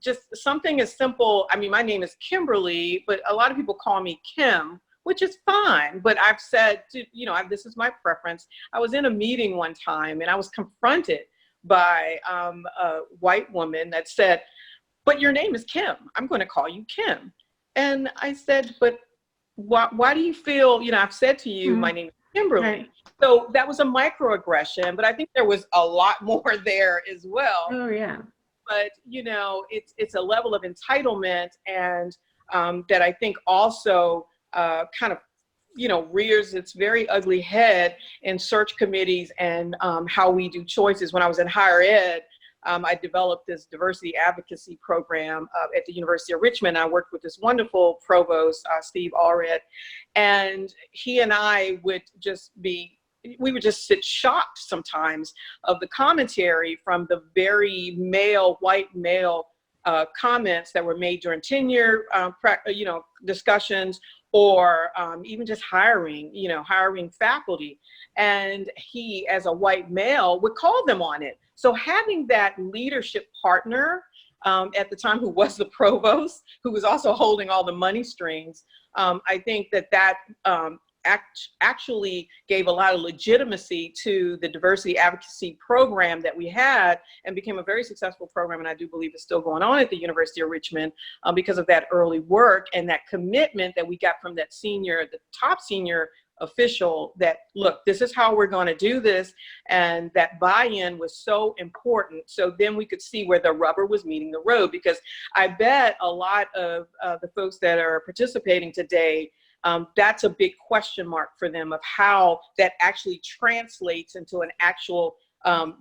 Just something as simple. I mean, my name is Kimberly, but a lot of people call me Kim, which is fine. But I've said, this is my preference. I was in a meeting one time and I was confronted by a white woman that said, but your name is Kim. I'm going to call you Kim. And I said, but why do you feel, I've said to you, my name is Kimberly. Right. So that was a microaggression, but I think there was a lot more there as well. Oh, yeah. But, it's a level of entitlement and that I think also kind of, rears its very ugly head in search committees and how we do choices. When I was in higher ed, I developed this diversity advocacy program at the University of Richmond. I worked with this wonderful provost, Steve Allred, and he and I would just sit shocked sometimes of the commentary from the very white male comments that were made during tenure, discussions, or even just hiring faculty. And he, as a white male, would call them on it. So having that leadership partner at the time, who was the provost, who was also holding all the money strings, I think that actually gave a lot of legitimacy to the diversity advocacy program that we had, and became a very successful program. And I do believe it's still going on at the University of Richmond because of that early work and that commitment that we got from the top senior official, that, look, this is how we're going to do this. And that buy-in was so important. So then we could see where the rubber was meeting the road, because I bet a lot of the folks that are participating today, that's a big question mark for them, of how that actually translates into an actual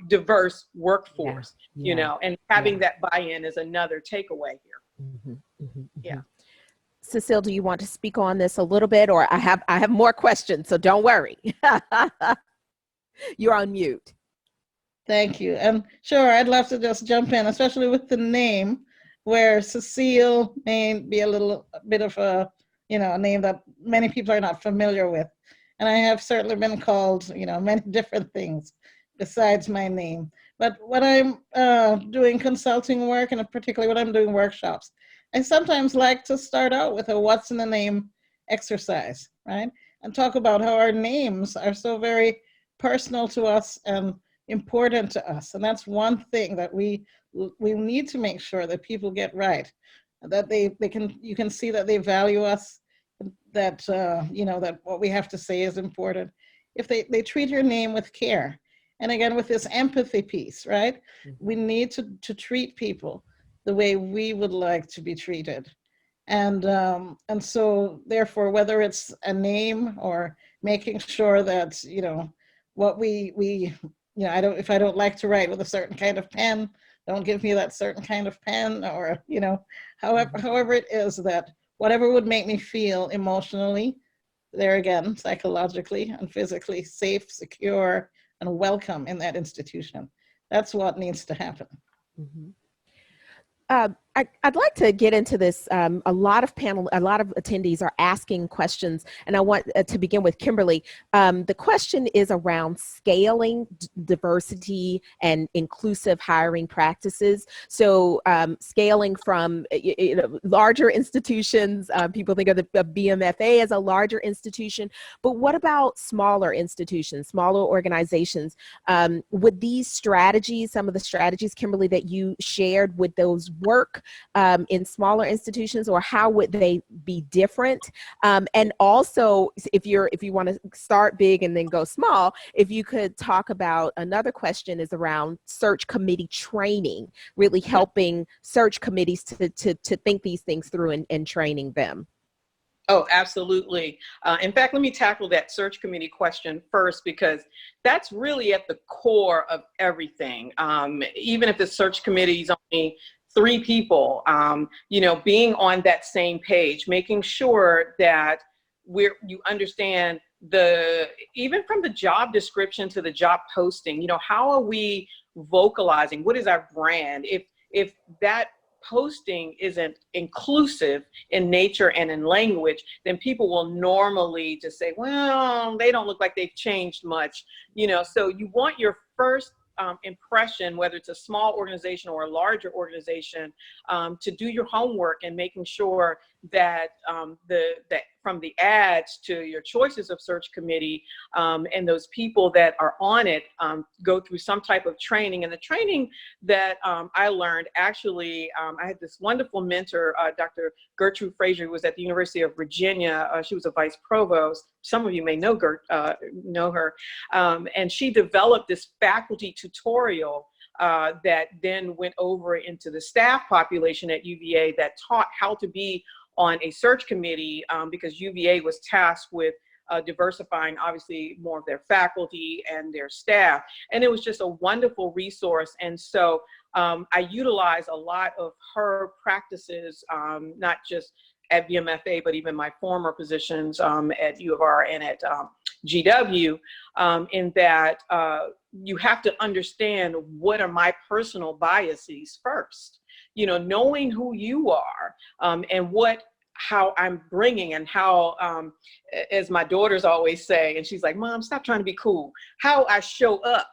diverse workforce, and having that buy-in is another takeaway here. Yeah. Cecile, do you want to speak on this a little bit, or I have more questions, so don't worry. You're on mute. Thank you. And sure, I'd love to just jump in, especially with the name, where Cecile may be a bit of a name that many people are not familiar with. And I have certainly been called, many different things besides my name. But when I'm doing consulting work, and particularly when I'm doing workshops, I sometimes like to start out with a what's in the name exercise, right? And talk about how our names are so very personal to us and important to us. And that's one thing that we need to make sure that people get right, that you can see that they value us, that that what we have to say is important. If they treat your name with care, and again with this empathy piece, right? We need to treat people the way we would like to be treated, and so therefore, whether it's a name or making sure that what we if I don't like to write with a certain kind of pen, don't give me that certain kind of pen, or however it is, that whatever would make me feel emotionally, there again, psychologically and physically safe, secure, and welcome in that institution. That's what needs to happen. I'd like to get into this. A lot of attendees are asking questions, and I want to begin with Kimberly. The question is around scaling diversity and inclusive hiring practices. So scaling from larger institutions, people think of the BMFA as a larger institution, but what about smaller institutions, smaller organizations? Would these strategies, some of the strategies, Kimberly, that you shared, would those work in smaller institutions, or how would they be different? And also, if you want to start big and then go small, if you could talk about, another question is around search committee training, really helping search committees to think these things through and training them. Oh, absolutely. In fact, let me tackle that search committee question first, because that's really at the core of everything. Even if the search committee is only 3 people, being on that same page, making sure that you understand even from the job description to the job posting, how are we vocalizing? What is our brand? If that posting isn't inclusive in nature and in language, then people will normally just say, well, they don't look like they've changed much, so you want your first impression, whether it's a small organization or a larger organization, to do your homework and making sure that that from the ads to your choices of search committee and those people that are on it go through some type of training. And the training that I learned, actually, I had this wonderful mentor, Dr. Gertrude Frazier, who was at the University of Virginia. She was a vice provost. Some of you may know her. And she developed this faculty tutorial that then went over into the staff population at UVA that taught how to be on a search committee because UVA was tasked with diversifying, obviously, more of their faculty and their staff. And it was just a wonderful resource. And so I utilize a lot of her practices, not just at BMFA, but even my former positions at U of R and at GW, in that you have to understand what are my personal biases first. You know, knowing who you are and how I'm bringing and how, as my daughters always say, and she's like, Mom, stop trying to be cool, how I show up,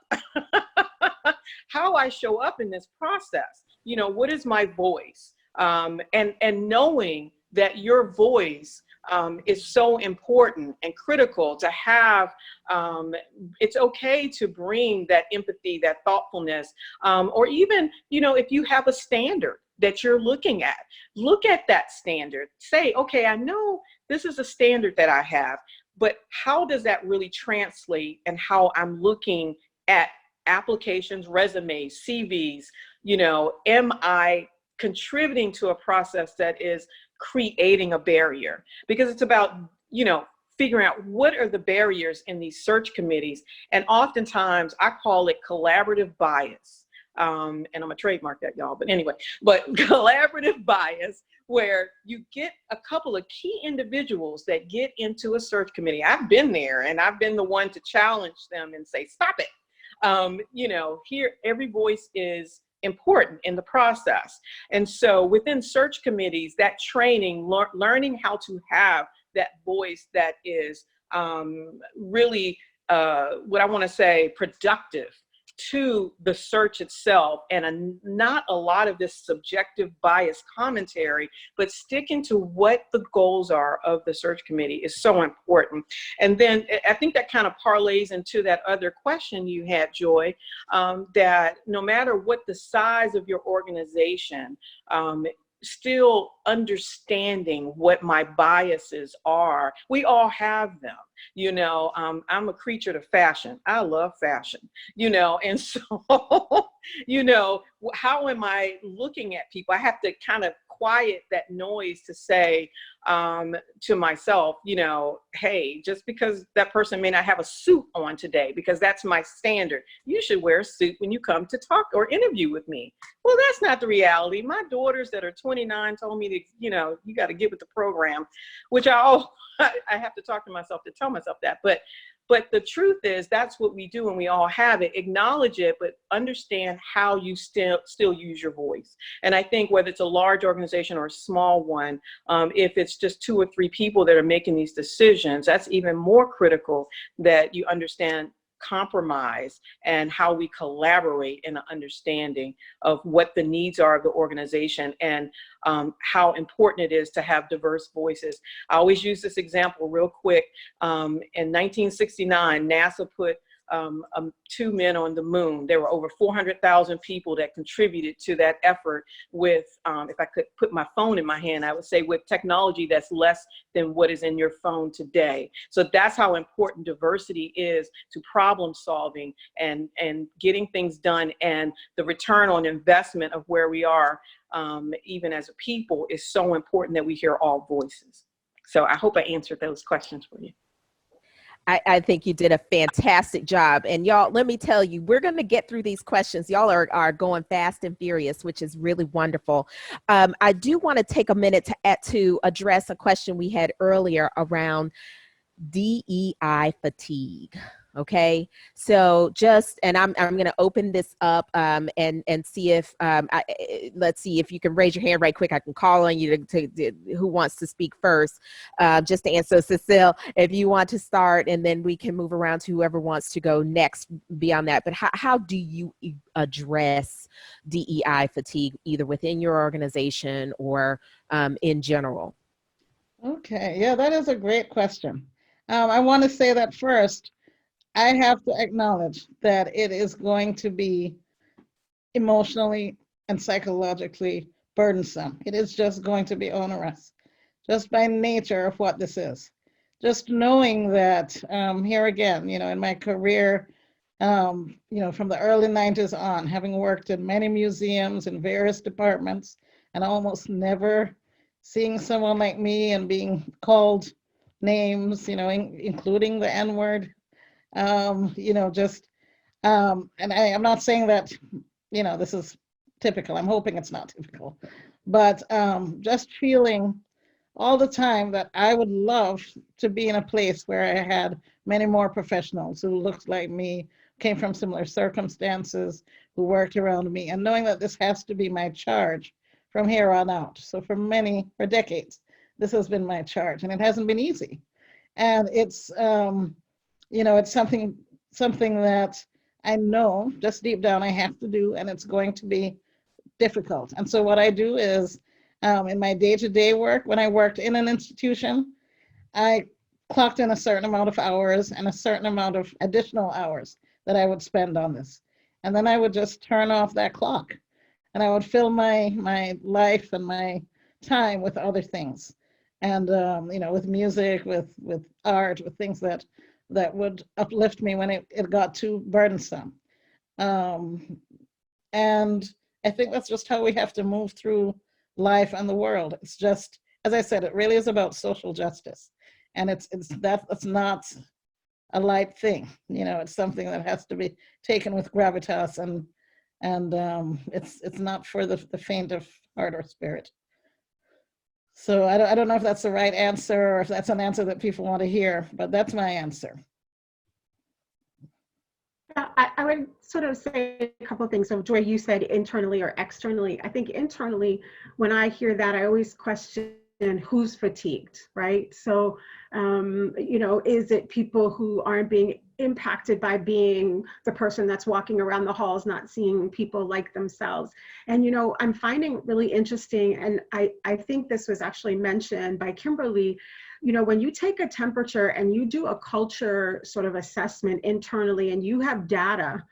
how I show up in this process. You know, what is my voice? And knowing that your voice is so important and critical to have. It's okay to bring that empathy, that thoughtfulness, or even, you know, if you have a standard that you're looking at, look at that standard. Say, okay, I know this is a standard that I have, but how does that really translate and how I'm looking at applications, resumes, CVs? You know, am I contributing to a process that is creating a barrier? Because it's about, you know, figuring out what are the barriers in these search committees. And oftentimes I call it collaborative bias. And I'm gonna trademark that, y'all, but anyway, but collaborative bias, where you get a couple of key individuals that get into a search committee. I've been there, and I've been the one to challenge them and say, stop it. You know, here, every voice is important in the process. And so within search committees, that training, learning how to have that voice that is really, what I want to say, productive to the search itself, and not a lot of this subjective bias commentary, but sticking to what the goals are of the search committee is so important. And then I think that kind of parlays into that other question you had, Joy, that no matter what the size of your organization, still understanding what my biases are. We all have them. You know, I'm a creature to fashion. I love fashion, you know, and so, you know, how am I looking at people? I have to kind of quiet that noise to say to myself, you know, hey, just because that person may not have a suit on today, because that's my standard, you should wear a suit when you come to talk or interview with me. Well, that's not the reality. My daughters that are 29 told me to, you know, you got to get with the program, which I have to talk to myself to tell myself that. But the truth is, that's what we do, and we all have it. Acknowledge it, but understand how you still use your voice. And I think whether it's a large organization or a small one, if it's just 2 or 3 people that are making these decisions, that's even more critical that you understand compromise and how we collaborate in an understanding of what the needs are of the organization, and how important it is to have diverse voices. I always use this example real quick. In 1969, NASA put 2 men on the moon. There were over 400,000 people that contributed to that effort with, if I could put my phone in my hand, I would say with technology that's less than what is in your phone today. So that's how important diversity is to problem solving and getting things done, and the return on investment of where we are, even as a people, is so important that we hear all voices. So I hope I answered those questions for you. I think you did a fantastic job. And y'all, let me tell you, we're going to get through these questions. Y'all are going fast and furious, which is really wonderful. I do want to take a minute to address a question we had earlier around DEI fatigue. Okay, so and I'm going to open this up and see if let's see if you can raise your hand right quick. I can call on you to who wants to speak first, just to answer. Cecile, if you want to start, and then we can move around to whoever wants to go next beyond that. But how do you address DEI fatigue, either within your organization or in general? Okay, yeah, that is a great question. I want to say that first, I have to acknowledge that it is going to be emotionally and psychologically burdensome. It is just going to be onerous, just by nature of what this is. Just knowing that here again, you know, in my career, you know, from the early 90s on, having worked in many museums in various departments, and almost never seeing someone like me and being called names, including the N-word, just, and I'm not saying that, this is typical. I'm hoping it's not typical, but just feeling all the time that I would love to be in a place where I had many more professionals who looked like me, came from similar circumstances, who worked around me, and knowing that this has to be my charge from here on out. So for decades, this has been my charge, and it hasn't been easy. And it's, it's something that I know just deep down I have to do, and it's going to be difficult. And so what I do is, in my day-to-day work, when I worked in an institution, I clocked in a certain amount of hours and a certain amount of additional hours that I would spend on this. And then I would just turn off that clock, and I would fill my life and my time with other things. And, with music, with art, with things that would uplift me when it got too burdensome. And I think that's just how we have to move through life and the world. It's just, as I said, it really is about social justice. And that's not a light thing. It's something that has to be taken with gravitas, and it's not for the faint of heart or spirit. So I don't know if that's the right answer, or if that's an answer that people want to hear, but that's my answer. I would sort of say a couple of things. So Joy, you said internally or externally. I think internally, when I hear that, I always question who's fatigued, right? So, is it people who aren't being impacted by being the person that's walking around the halls, not seeing people like themselves? And, I'm finding really interesting, and I think this was actually mentioned by Kimberly, when you take a temperature and you do a culture sort of assessment internally, and you have data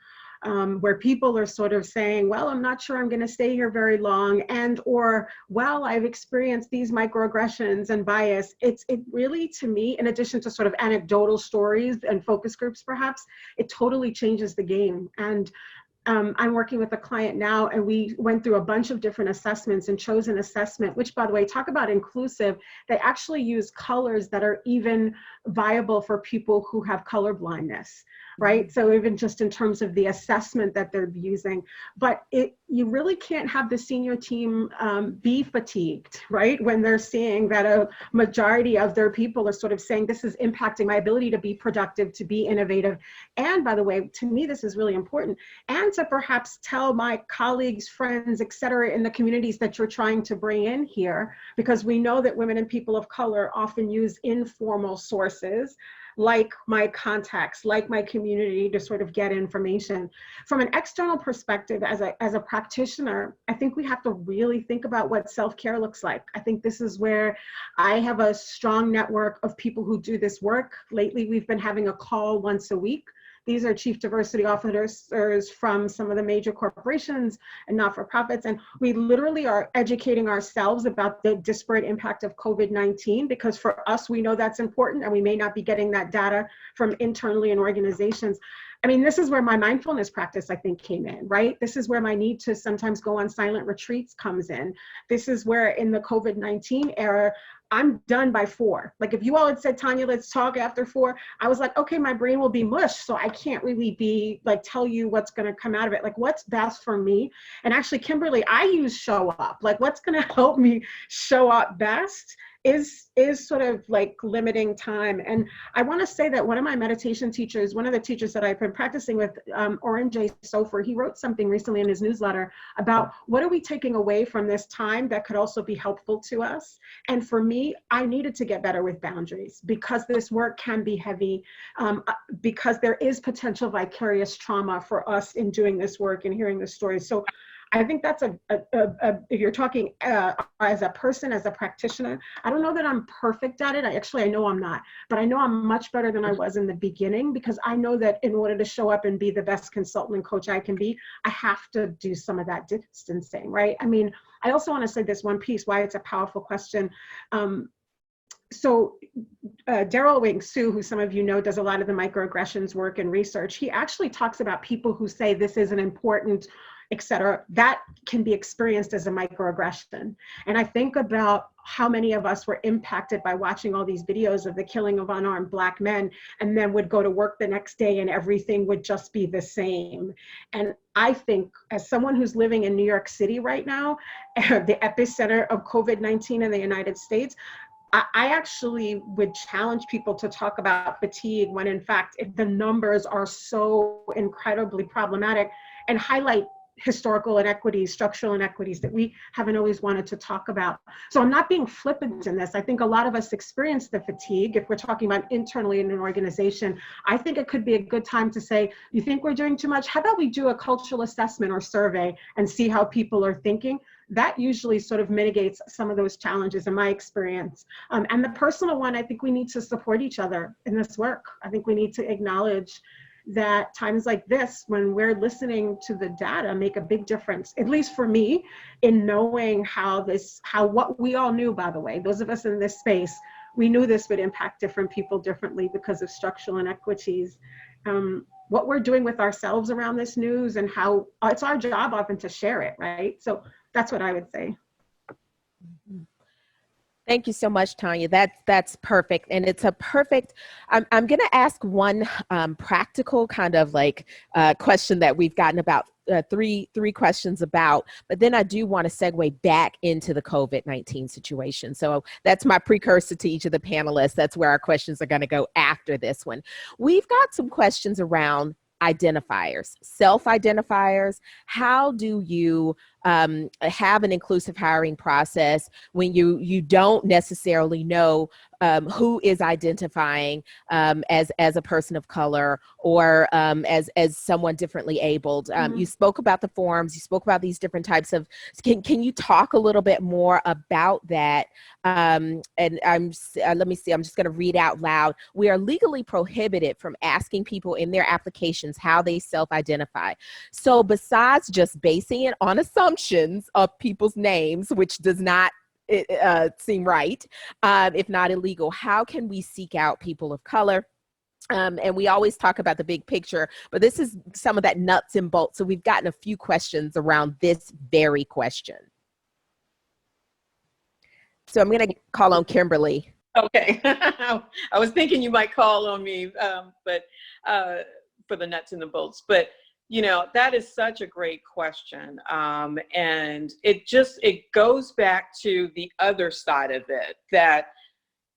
where people are sort of saying, well, I'm not sure I'm going to stay here very long, and or, well, I've experienced these microaggressions and bias. It really, to me, in addition to sort of anecdotal stories and focus groups, perhaps, it totally changes the game. And I'm working with a client now, and we went through a bunch of different assessments and chose an assessment, which, by the way, talk about inclusive. They actually use colors that are even viable for people who have color blindness, right? So even just in terms of the assessment that they're using, but you really can't have the senior team be fatigued, right? When they're seeing that a majority of their people are sort of saying, this is impacting my ability to be productive, to be innovative. And by the way, to me, this is really important. And to perhaps tell my colleagues, friends, et cetera, in the communities that you're trying to bring in here, because we know that women and people of color often use informal sources, like my contacts, like my community, to sort of get information. From an external perspective, as a practitioner, I think we have to really think about what self-care looks like. I think this is where I have a strong network of people who do this work. Lately, we've been having a call once a week. These are chief diversity officers from some of the major corporations and not-for-profits. And we literally are educating ourselves about the disparate impact of COVID-19, because for us, we know that's important, and we may not be getting that data from internally in organizations. I mean, this is where my mindfulness practice, I think, came in, right? This is where my need to sometimes go on silent retreats comes in. This is where, in the COVID-19 era, I'm done by 4. Like, if you all had said, Tanya, let's talk after 4, I was like, okay, my brain will be mush. So I can't really be like, tell you what's going to come out of it. Like, what's best for me? And actually, Kimberly, I use show up. Like, what's going to help me show up best is sort of like limiting time. And I want to say that one of my meditation teachers, one of the teachers that I've been practicing with, Oren J. Sofer, he wrote something recently in his newsletter about what are we taking away from this time that could also be helpful to us. And for me, I needed to get better with boundaries, because this work can be heavy, because there is potential vicarious trauma for us in doing this work and hearing the stories. So I think that's if you're talking as a person, as a practitioner, I don't know that I'm perfect at it. I know I'm not, but I know I'm much better than I was in the beginning, because I know that in order to show up and be the best consultant and coach I can be, I have to do some of that distancing, right? I mean, I also want to say this one piece, why it's a powerful question. So Daryl Wing Su, who some of you know does a lot of the microaggressions work and research, he actually talks about people who say this is an important et cetera, that can be experienced as a microaggression. And I think about how many of us were impacted by watching all these videos of the killing of unarmed Black men, and then would go to work the next day and everything would just be the same. And I think, as someone who's living in New York City right now, the epicenter of COVID-19 in the United States, I actually would challenge people to talk about fatigue when in fact the numbers are so incredibly problematic, and highlight historical inequities, structural inequities that we haven't always wanted to talk about. So I'm not being flippant in this. I think a lot of us experience the fatigue. If we're talking about internally in an organization, I think it could be a good time to say, you think we're doing too much? How about we do a cultural assessment or survey and see how people are thinking? That usually sort of mitigates some of those challenges in my experience. And the personal one, I think we need to support each other in this work. I think we need to acknowledge that times like this, when we're listening to the data, make a big difference, at least for me, in knowing how what we all knew, by the way, those of us in this space, we knew this would impact different people differently because of structural inequities. What we're doing with ourselves around this news, and how it's our job often to share it, right? So that's what I would say. Thank you so much, Tanya. That's perfect. And it's a perfect, I'm going to ask one practical kind of like question that we've gotten about three questions about, but then I do want to segue back into the COVID-19 situation. So that's my precursor to each of the panelists. That's where our questions are going to go after this one. We've got some questions around identifiers, self-identifiers. How do you have an inclusive hiring process when you don't necessarily know who is identifying as a person of color, or as someone differently abled? You spoke about the forms, you spoke about these different types of, can you talk a little bit more about that? And let me see, I'm just going to read out loud. We are legally prohibited from asking people in their applications how they self-identify. So besides just basing it on assumptions of people's names, which does not seem right, if not illegal, how can we seek out people of color? And we always talk about the big picture, but this is some of that nuts and bolts. So we've gotten a few questions around this very question. So I'm going to call on Kimberly. Okay. I was thinking you might call on me, but for the nuts and the bolts. But you know, that is such a great question. And it goes back to the other side of it, that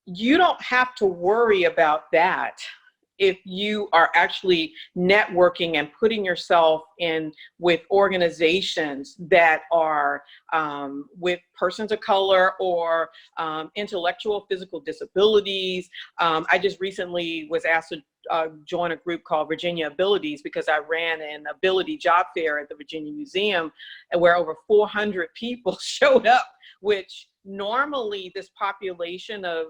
you don't have to worry about that if you are actually networking and putting yourself in with organizations that are with persons of color or intellectual physical disabilities. I just recently was asked to join a group called Virginia Abilities, because I ran an ability job fair at the Virginia Museum, and where over 400 people showed up, which normally this population of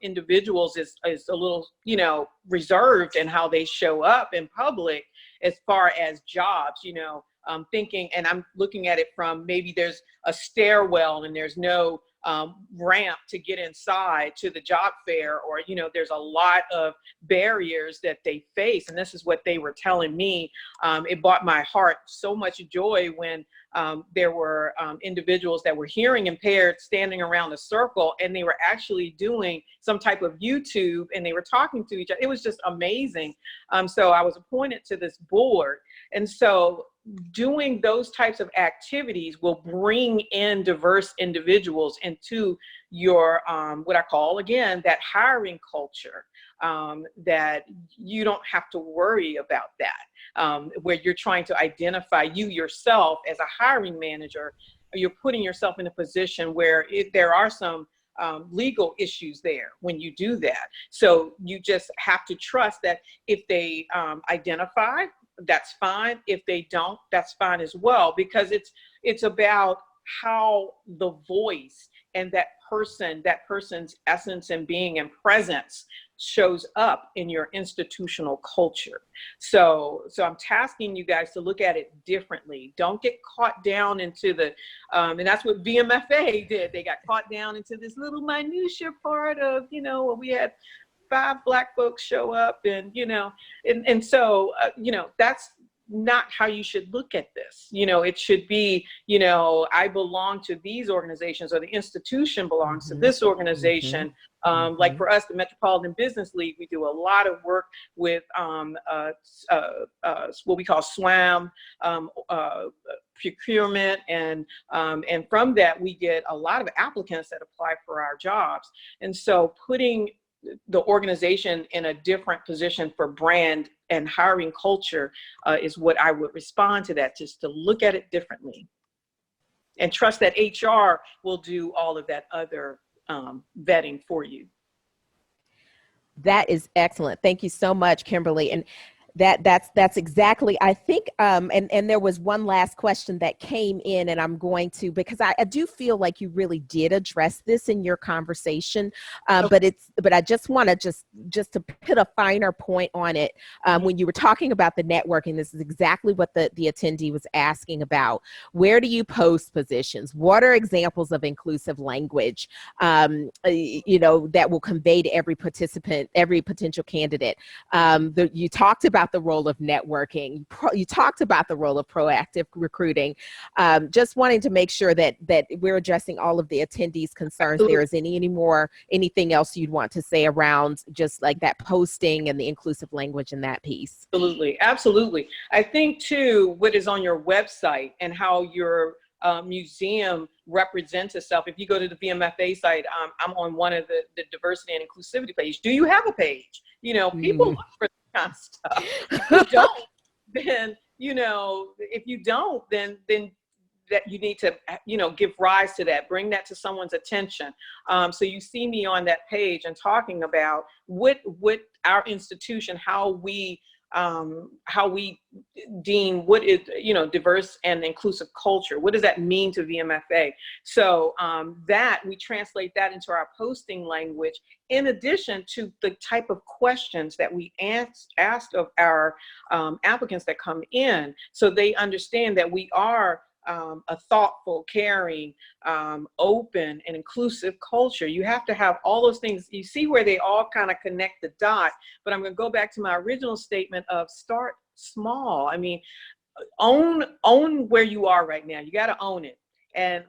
individuals is a little, you know, reserved in how they show up in public as far as jobs, you know, thinking, and I'm looking at it from maybe there's a stairwell and there's no ramp to get inside to the job fair, or, you know, there's a lot of barriers that they face. And this is what they were telling me. It brought my heart so much joy when there were individuals that were hearing impaired standing around a circle, and they were actually doing some type of YouTube, and they were talking to each other. It was just amazing. So I was appointed to this board. And so doing those types of activities will bring in diverse individuals into your, what I call, again, that hiring culture, that you don't have to worry about that, where you're trying to identify you yourself as a hiring manager. You're putting yourself in a position where there are some legal issues there when you do that. So you just have to trust that if they identify, that's fine. If they don't, that's fine as well, because it's about how the voice and that person's essence and being and presence shows up in your institutional culture. So I'm tasking you guys to look at it differently. Don't get caught down into the, and that's what VMFA did. They got caught down into this little minutia part of, you know, we had 5 Black folks show up, and, you know, and so, you know, that's not how you should look at this. You know, it should be, you know, I belong to these organizations, or the institution belongs to this organization. Like for us, the Metropolitan Business League, we do a lot of work with what we call SWAM, procurement, and from that we get a lot of applicants that apply for our jobs. And so putting the organization in a different position for brand and hiring culture is what I would respond to that, just to look at it differently and trust that HR will do all of that other vetting for you. That is excellent. Thank you so much, Kimberly. And that's exactly, I think, and there was one last question that came in, and I'm going to, because I do feel like you really did address this in your conversation, Okay. but I just want to just to put a finer point on it. When you were talking about the networking, this is exactly what the attendee was asking about. Where do you post positions? What are examples of inclusive language, you know, that will convey to every participant, every potential candidate? You talked about the role of networking. You talked about the role of proactive recruiting. Just wanting to make sure that we're addressing all of the attendees' concerns. Absolutely. There is anything else you'd want to say around just like that posting and the inclusive language in that piece? Absolutely, absolutely. I think too, what is on your website and how your museum represents itself. If you go to the VMFA site, I'm on one of the diversity and inclusivity page. Do you have a page? You know, people look for that kind of stuff. If you don't, then, you know, if you don't, then that you need to, you know, give rise to that, bring that to someone's attention. So you see me on that page and talking about what our institution, how we deem what is, you know, diverse and inclusive culture. What does that mean to VMFA? So that we translate that into our posting language, in addition to the type of questions that we ask of our applicants that come in, so they understand that we are a thoughtful, caring, open, and inclusive culture. You have to have all those things. You see where they all kind of connect the dot, but I'm going to go back to my original statement of start small. I mean, own where you are right now. You got to own it,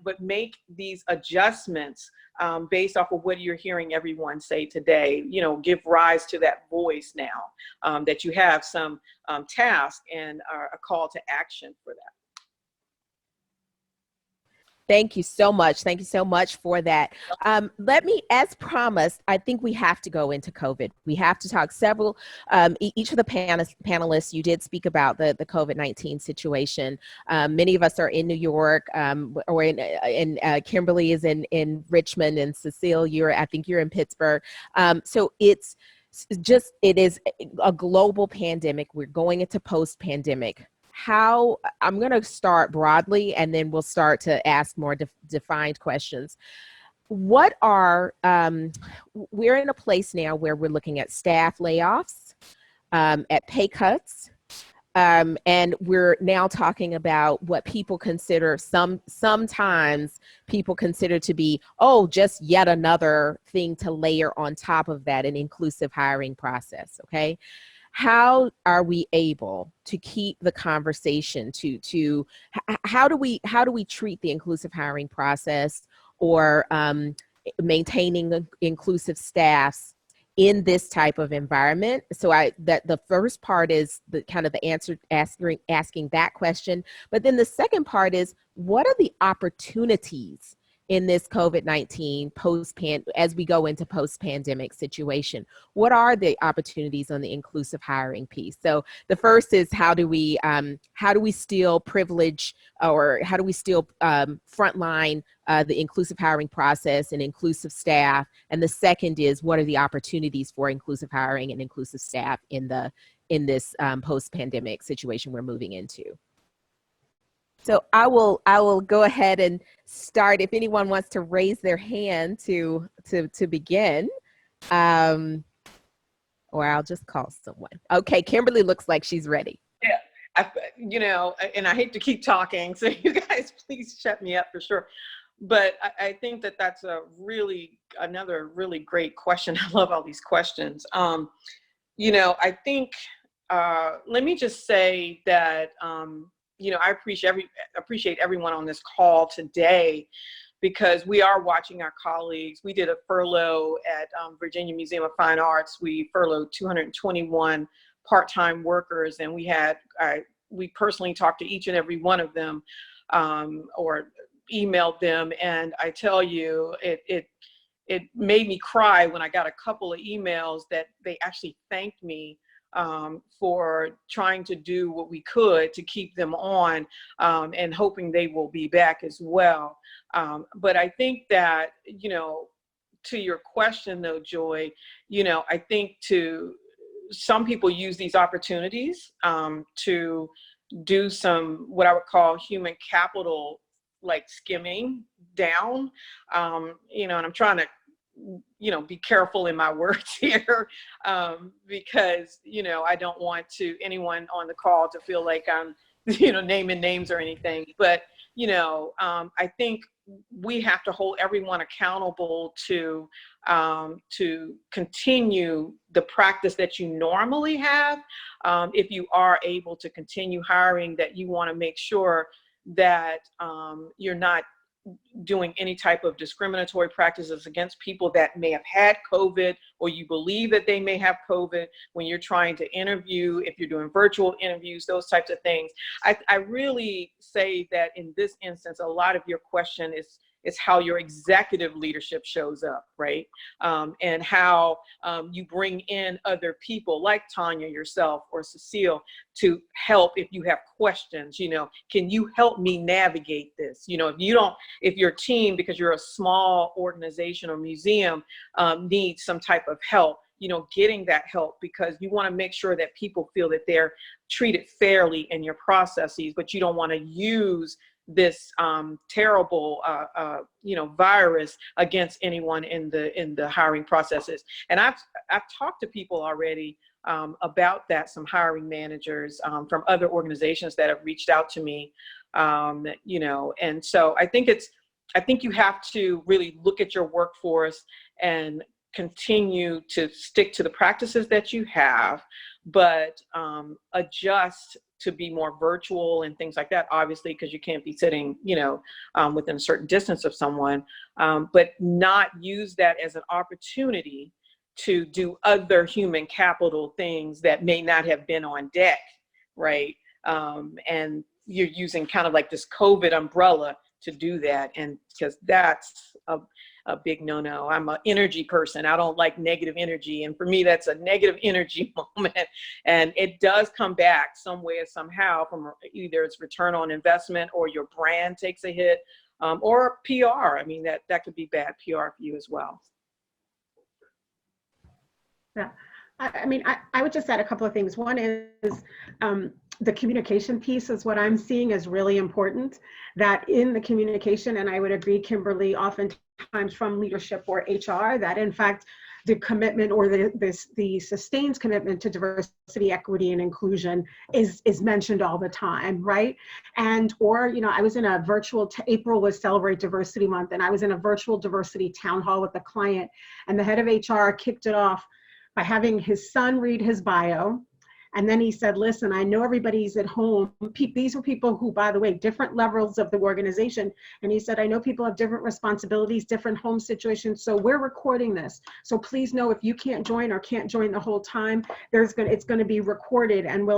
but make these adjustments based off of what you're hearing everyone say today. You know, give rise to that voice now, that you have some task and a call to action for that. Thank you so much. Thank you so much for that. Let me, as promised, I think we have to go into COVID. We have to talk several, each of the panelists, you did speak about the COVID-19 situation. Many of us are in New York, or in Kimberly is in Richmond, and Cecile, I think you're in Pittsburgh. So it is a global pandemic. We're going into post-pandemic. I'm going to start broadly, and then we'll start to ask more defined questions. We're in a place now where we're looking at staff layoffs, at pay cuts, and we're now talking about what people consider, sometimes people consider to be, just yet another thing to layer on top of that, an inclusive hiring process, okay? How are we able to keep the conversation how do we treat the inclusive hiring process, or maintaining inclusive staffs in this type of environment? So the first part is the kind of the answer, asking that question. But then the second part is, what are the opportunities in this COVID-19 as we go into post-pandemic situation? What are the opportunities on the inclusive hiring piece? So the first is, how do we still privilege, or how do we still frontline the inclusive hiring process and inclusive staff? And the second is, what are the opportunities for inclusive hiring and inclusive staff in this post-pandemic situation we're moving into? So I will go ahead and start. If anyone wants to raise their hand to begin, or I'll just call someone. Okay, Kimberly looks like she's ready. Yeah, and I hate to keep talking, so you guys please shut me up for sure. But I think that's another really great question. I love all these questions. I think let me just say that, you know, I appreciate everyone on this call today, because we are watching our colleagues. We did a furlough at Virginia Museum of Fine Arts. We furloughed 221 part-time workers, and we personally talked to each and every one of them, or emailed them. And I tell you, it made me cry when I got a couple of emails that they actually thanked me for trying to do what we could to keep them on, and hoping they will be back as well. But I think that, you know, to your question though, Joy, you know, I think some people use these opportunities to do some, what I would call human capital, like skimming down, you know, and I'm trying to, you know, be careful in my words here, because, you know, I don't want anyone on the call to feel like I'm, you know, naming names or anything. But, you know, I think we have to hold everyone accountable to continue the practice that you normally have. If you are able to continue hiring, that you want to make sure that you're not doing any type of discriminatory practices against people that may have had COVID, or you believe that they may have COVID when you're trying to interview, if you're doing virtual interviews, those types of things. I really say that in this instance, a lot of your question is how your executive leadership shows up, right? And how you bring in other people like Tanya, yourself, or Cecile to help if you have questions. You know, can you help me navigate this? You know, if your team, because you're a small organization or museum, needs some type of help, you know, getting that help, because you want to make sure that people feel that they're treated fairly in your processes, but you don't want to use this terrible, you know, virus against anyone in the hiring processes. And I've talked to people already about that, some hiring managers from other organizations that have reached out to me, you know, and so I think you have to really look at your workforce and continue to stick to the practices that you have, but adjust to be more virtual and things like that, obviously, because you can't be sitting, you know, within a certain distance of someone, but not use that as an opportunity to do other human capital things that may not have been on deck, right? And you're using kind of like this COVID umbrella to do that, and because that's a big no-no. I'm an energy person. I don't like negative energy. And for me, that's a negative energy moment. And it does come back some way or somehow from either its return on investment, or your brand takes a hit, or PR. I mean, that could be bad PR for you as well. Yeah. I mean, I would just add a couple of things. One is the communication piece is what I'm seeing is really important, that in the communication, and I would agree, Kimberly, oftentimes from leadership or HR, that in fact, the commitment or the sustained commitment to diversity, equity, and inclusion is mentioned all the time, right? And, or, you know, I was in a virtual, April was Celebrate Diversity Month, and I was in a virtual diversity town hall with a client, and the head of HR kicked it off by having his son read his bio. And then he said, listen, I know everybody's at home. These were people who, by the way, different levels of the organization. And he said, I know people have different responsibilities, different home situations. So we're recording this. So please know if you can't join or can't join the whole time, it's going to be recorded, and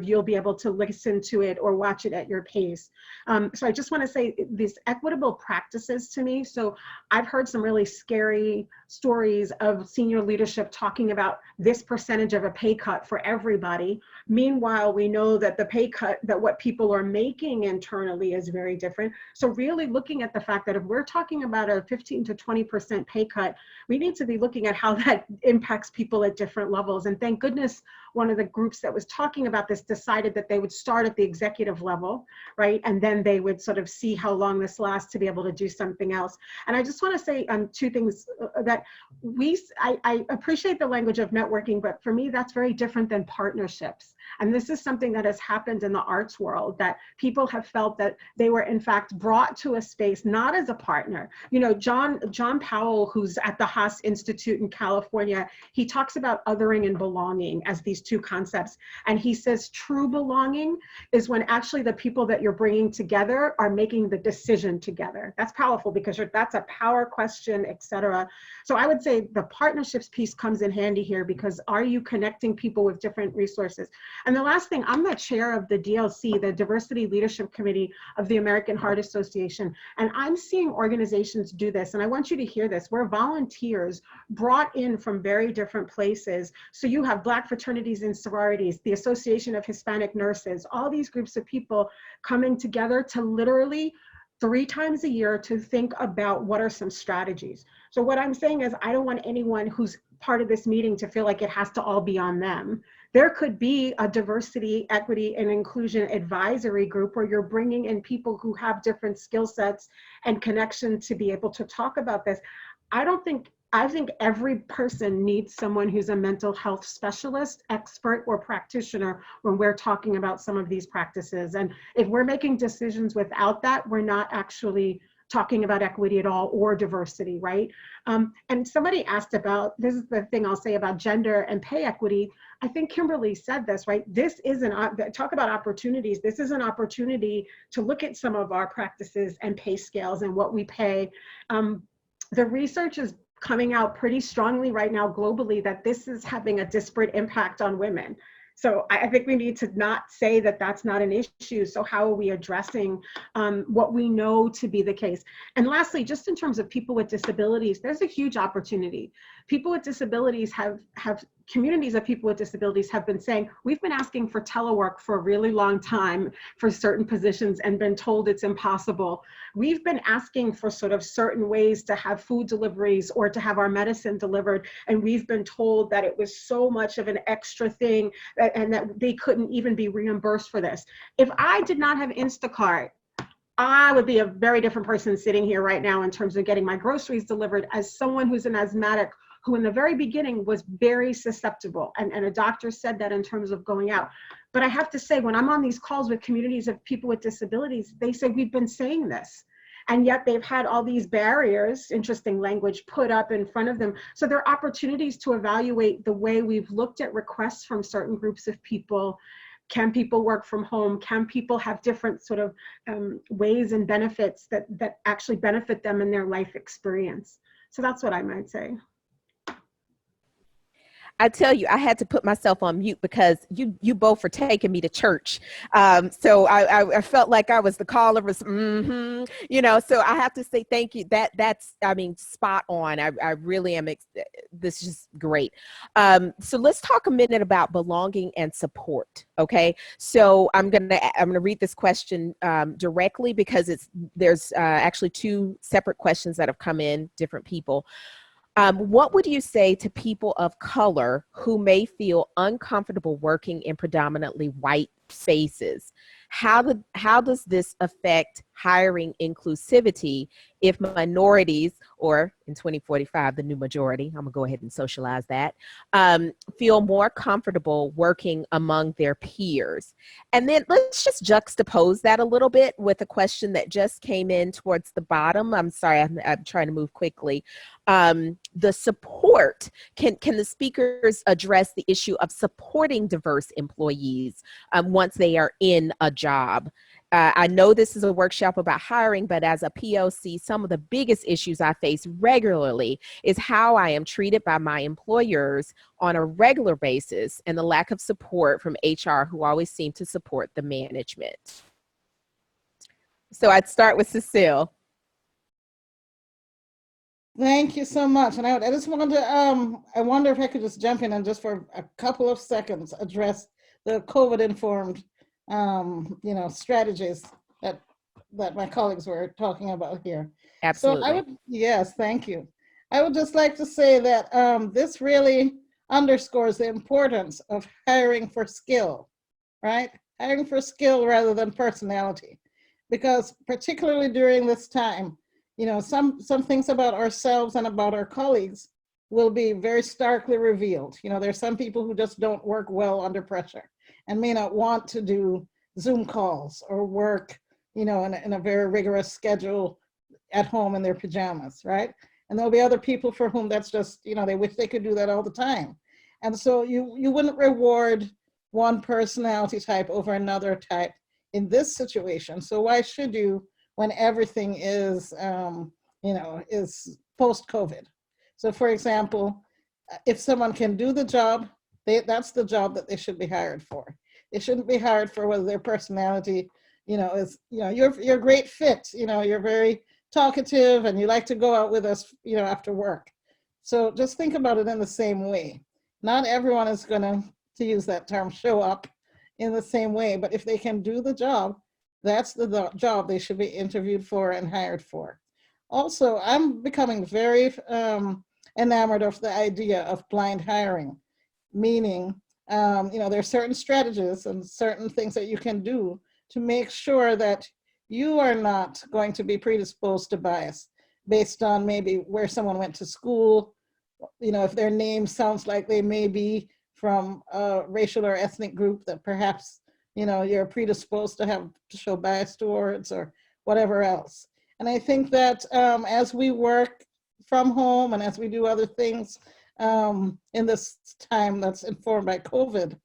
you'll be able to listen to it or watch it at your pace. So I just want to say these equitable practices to me. So I've heard some really scary stories of senior leadership talking about this percentage of a pay cut for everybody. Meanwhile, we know that the pay cut, that what people are making internally is very different. So really looking at the fact that if we're talking about a 15 to 20% pay cut, we need to be looking at how that impacts people at different levels. And thank goodness one of the groups that was talking about this decided that they would start at the executive level, right? And then they would sort of see how long this lasts to be able to do something else. And I just want to say two things that I appreciate the language of networking, but for me, that's very different than partnerships. And this is something that has happened in the arts world, that people have felt that they were in fact brought to a space not as a partner. You know, John Powell, who's at the Haas Institute in California, he talks about othering and belonging as these two concepts. And he says true belonging is when actually the people that you're bringing together are making the decision together. That's powerful because that's a power question, et cetera. So I would say the partnerships piece comes in handy here, because are you connecting people with different resources? And the last thing, I'm the chair of the DLC, the Diversity Leadership Committee of the American Heart Association. And I'm seeing organizations do this. And I want you to hear this. We're volunteers brought in from very different places. So you have Black fraternities and sororities, the Association of Hispanic Nurses, all these groups of people coming together to literally 3 times a year to think about what are some strategies. So what I'm saying is I don't want anyone who's part of this meeting to feel like it has to all be on them. There could be a diversity, equity, and inclusion advisory group where you're bringing in people who have different skill sets and connection to be able to talk about this. I think every person needs someone who's a mental health specialist, expert, or practitioner when we're talking about some of these practices. And if we're making decisions without that, we're not actually talking about equity at all, or diversity, right? And somebody asked about, this is the thing I'll say about gender and pay equity. I think Kimberly said this, right? This is talk about opportunities. This is an opportunity to look at some of our practices and pay scales and what we pay. The research is coming out pretty strongly right now globally that this is having a disparate impact on women. So I think we need to not say that that's not an issue. So how are we addressing what we know to be the case? And lastly, just in terms of people with disabilities, there's a huge opportunity. People with disabilities communities of people with disabilities have been saying, we've been asking for telework for a really long time for certain positions and been told it's impossible. We've been asking for sort of certain ways to have food deliveries or to have our medicine delivered, and we've been told that it was so much of an extra thing and that they couldn't even be reimbursed for this. If I did not have Instacart, I would be a very different person sitting here right now in terms of getting my groceries delivered, as someone who's an asthmatic who in the very beginning was very susceptible. And a doctor said that in terms of going out. But I have to say, when I'm on these calls with communities of people with disabilities, they say, we've been saying this. And yet they've had all these barriers, interesting language, put up in front of them. So there are opportunities to evaluate the way we've looked at requests from certain groups of people. Can people work from home? Can people have different sort of ways and benefits that actually benefit them in their life experience? So that's what I might say. I tell you, I had to put myself on mute because you both were taking me to church. So I felt like I was the caller, so I have to say thank you. That's spot on. I really am. This is just great. So let's talk a minute about belonging and support. Okay. So I'm gonna read this question directly because there's actually 2 separate questions that have come in, different people. What would you say to people of color who may feel uncomfortable working in predominantly white spaces? How does this affect hiring inclusivity if minorities, or in 2045, the new majority, I'm gonna go ahead and socialize that, feel more comfortable working among their peers? And then let's just juxtapose that a little bit with a question that just came in towards the bottom. I'm sorry, I'm trying to move quickly. The support, can the speakers address the issue of supporting diverse employees once they are in a job? I know this is a workshop about hiring, but as a POC, some of the biggest issues I face regularly is how I am treated by my employers on a regular basis and the lack of support from HR, who always seem to support the management. So I'd start with Cecile. Thank you so much. And I just wanted to, I wonder if I could just jump in and just for a couple of seconds address the COVID-informed strategies that my colleagues were talking about here. Absolutely. So yes, thank you. I would just like to say that this really underscores the importance of hiring for skill, right? Hiring for skill rather than personality, because particularly during this time, some things about ourselves and about our colleagues will be very starkly revealed. There's some people who just don't work well under pressure and may not want to do Zoom calls or work, in a very rigorous schedule at home in their pajamas, right? And there'll be other people for whom that's just, they wish they could do that all the time. And so you wouldn't reward one personality type over another type in this situation. So why should you when everything is, is post-COVID? So for example, if someone can do the job, that's the job that they should be hired for. They shouldn't be hired for whether their personality, is, you're a great fit, you're very talkative and you like to go out with us, after work. So just think about it in the same way. Not everyone is going to use that term, show up in the same way, but if they can do the job, that's the job they should be interviewed for and hired for. Also, I'm becoming very enamored of the idea of blind hiring, meaning, there are certain strategies and certain things that you can do to make sure that you are not going to be predisposed to bias based on maybe where someone went to school, if their name sounds like they may be from a racial or ethnic group that perhaps, you're predisposed to show bias towards or whatever else. And I think that as we work from home and as we do other things in this time that's informed by COVID,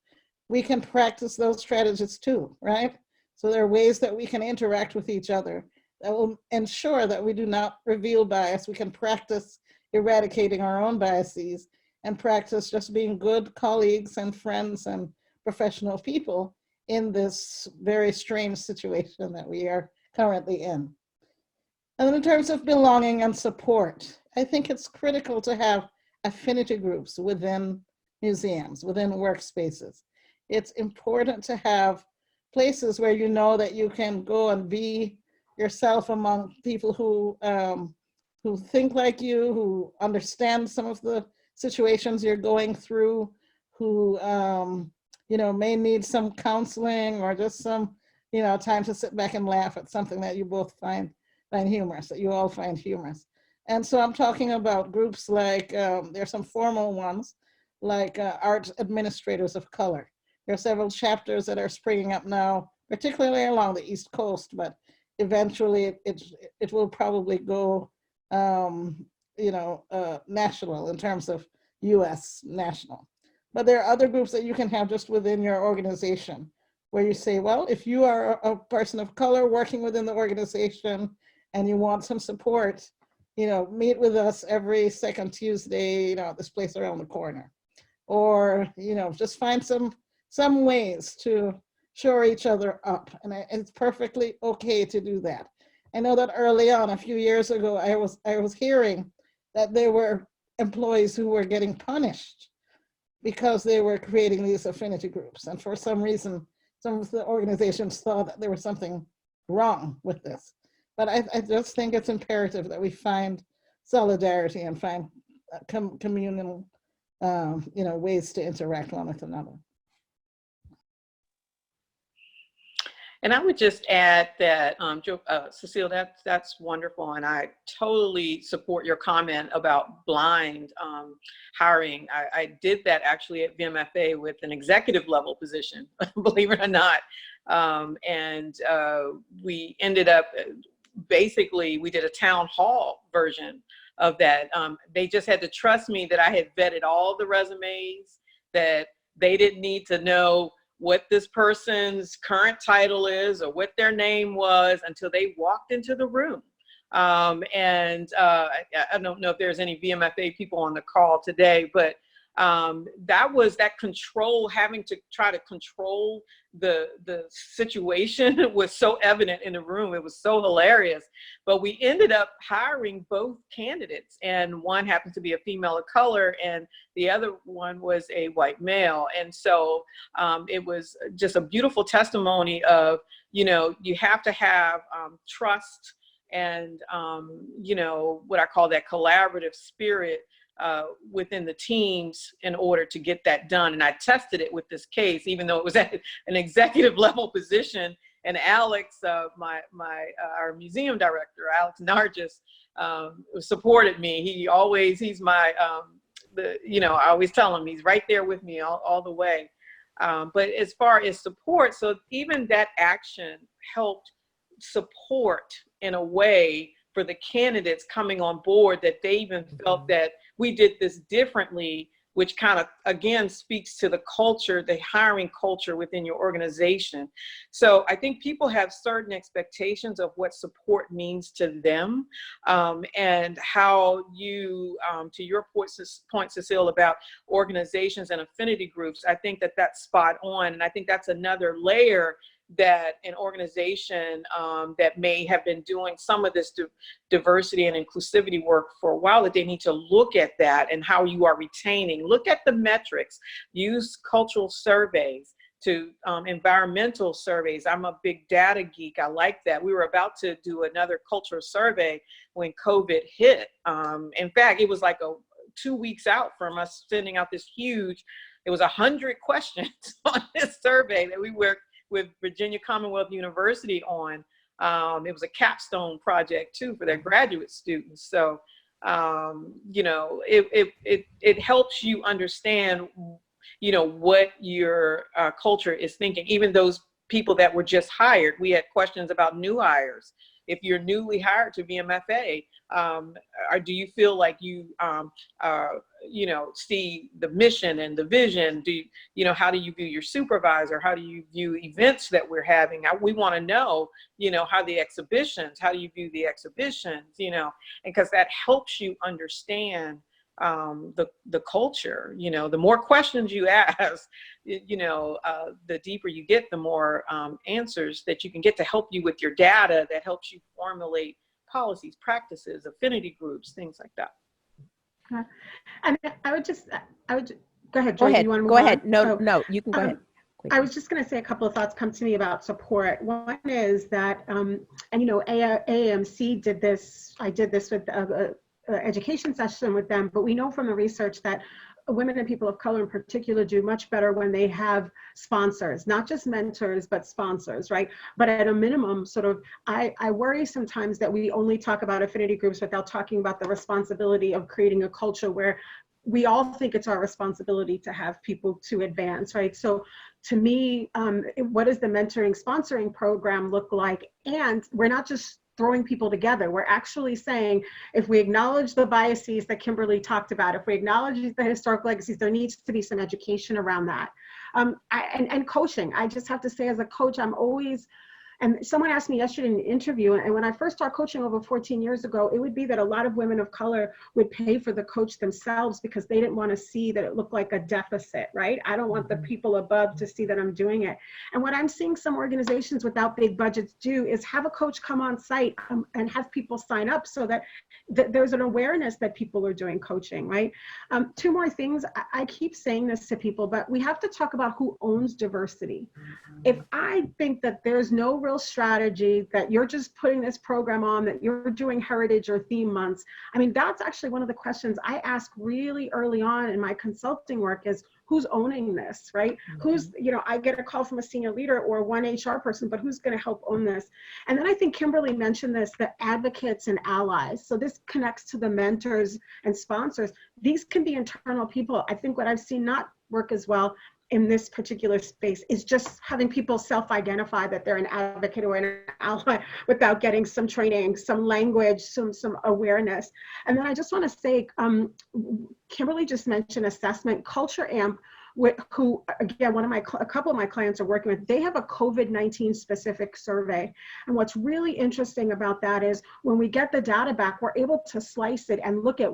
we can practice those strategies too, right? So there are ways that we can interact with each other that will ensure that we do not reveal bias. We can practice eradicating our own biases and practice just being good colleagues and friends and professional people in this very strange situation that we are currently in. And in terms of belonging and support, I think it's critical to have affinity groups within museums, within workspaces. It's important to have places where you know that you can go and be yourself among people who think like you, who understand some of the situations you're going through, who may need some counseling or just some time to sit back and laugh at something that you both find humorous, that you all find humorous. And so I'm talking about groups like, there's some formal ones, like art administrators of color. There are several chapters that are springing up now, particularly along the East Coast, but eventually it will probably go, national in terms of US national. But there are other groups that you can have just within your organization where you say, well, if you are a person of color working within the organization and you want some support, meet with us every second Tuesday, at this place around the corner. Or, just find some ways to shore each other up. And it's perfectly okay to do that. I know that early on, a few years ago, I was hearing that there were employees who were getting punished because they were creating these affinity groups. And for some reason, some of the organizations thought that there was something wrong with this. But I just think it's imperative that we find solidarity and find communal, ways to interact one with another. And I would just add that, Cecile, that's wonderful. And I totally support your comment about blind hiring. I did that actually at VMFA with an executive level position, believe it or not. We ended up, basically, we did a town hall version of that. They just had to trust me that I had vetted all the resumes, that they didn't need to know what this person's current title is or what their name was until they walked into the room. I don't know if there's any VMFA people on the call today, but that control, having to try to control the situation was so evident in the room. It was so hilarious. But we ended up hiring both candidates, and one happened to be a female of color and the other one was a white male. And so it was just a beautiful testimony of, you have to have trust and, what I call that collaborative spirit within the teams in order to get that done. And I tested it with this case, even though it was at an executive level position. And Alex, our museum director, Alex Nargis, supported me. He's my, I always tell him he's right there with me all the way. But as far as support, so even that action helped support in a way for the candidates coming on board, that they even felt that we did this differently which kind of, again, speaks to the culture, the hiring culture within your organization. So I think people have certain expectations of what support means to them, and how you, to your point, Cecile, about organizations and affinity groups, I think that that's spot on. And I think that's another layer that an organization that may have been doing some of this diversity and inclusivity work for a while, that they need to look at that and how you are retaining. Look at the metrics. Use cultural surveys to environmental surveys. I'm a big data geek. I like that. We were about to do another cultural survey when COVID hit. In fact, it was like 2 weeks out from us sending out this huge, it was 100 questions on this survey that we worked with Virginia Commonwealth University on. It was a capstone project too for their graduate students. So, you know, it helps you understand, you know, what your culture is thinking. Even those people that were just hired, we had questions about new hires. If you're newly hired to be MFA, or do you feel like you, you know, see the mission and the vision? You know, how do you view your supervisor? How do you view events that we're having? We want to know, you know, how do you view the exhibitions, you know, and because that helps you understand the culture. You know, the more questions you ask, you know, the deeper you get, the more answers that you can get to help you with your data, that helps you formulate policies, practices, affinity groups, things like that. And I would go ahead, Go Joy, ahead. you want to move Go ahead. on? No, you can go ahead. I was just going to say a couple of thoughts come to me about support. One is that, and you know, AAMC did this. I did this with education session with them, but we know from the research that women and people of color in particular do much better when they have sponsors, not just mentors, but sponsors, right? But at a minimum, sort of, I worry sometimes that we only talk about affinity groups without talking about the responsibility of creating a culture where we all think it's our responsibility to have people to advance, right? So to me, what does the mentoring sponsoring program look like? And we're not just throwing people together. We're actually saying, if we acknowledge the biases that Kimberly talked about, if we acknowledge the historic legacies, there needs to be some education around that. And coaching. I just have to say, as a coach, I'm always, and someone asked me yesterday in an interview, and when I first started coaching over 14 years ago, it would be that a lot of women of color would pay for the coach themselves because they didn't want to see that it looked like a deficit, right? I don't want the people above to see that I'm doing it. And what I'm seeing some organizations without big budgets do is have a coach come on site and have people sign up so that there's an awareness that people are doing coaching, right? Two more things. I keep saying this to people, but we have to talk about who owns diversity. If I think that there's no real strategy, that you're just putting this program on, that you're doing heritage or theme months, I mean, that's actually one of the questions I ask really early on in my consulting work is, who's owning this, right? Who's, you know, I get a call from a senior leader or one HR person, but who's going to help own this? And then I think Kimberly mentioned this, the advocates and allies. So this connects to the mentors and sponsors. These can be internal people. I think what I've seen not work as well in this particular space is just having people self-identify that they're an advocate or an ally without getting some training, some language, some awareness. And then I just want to say, Kimberly just mentioned assessment. Culture Amp, who again, a couple of my clients are working with, they have a COVID-19 specific survey. And what's really interesting about that is when we get the data back, we're able to slice it and look at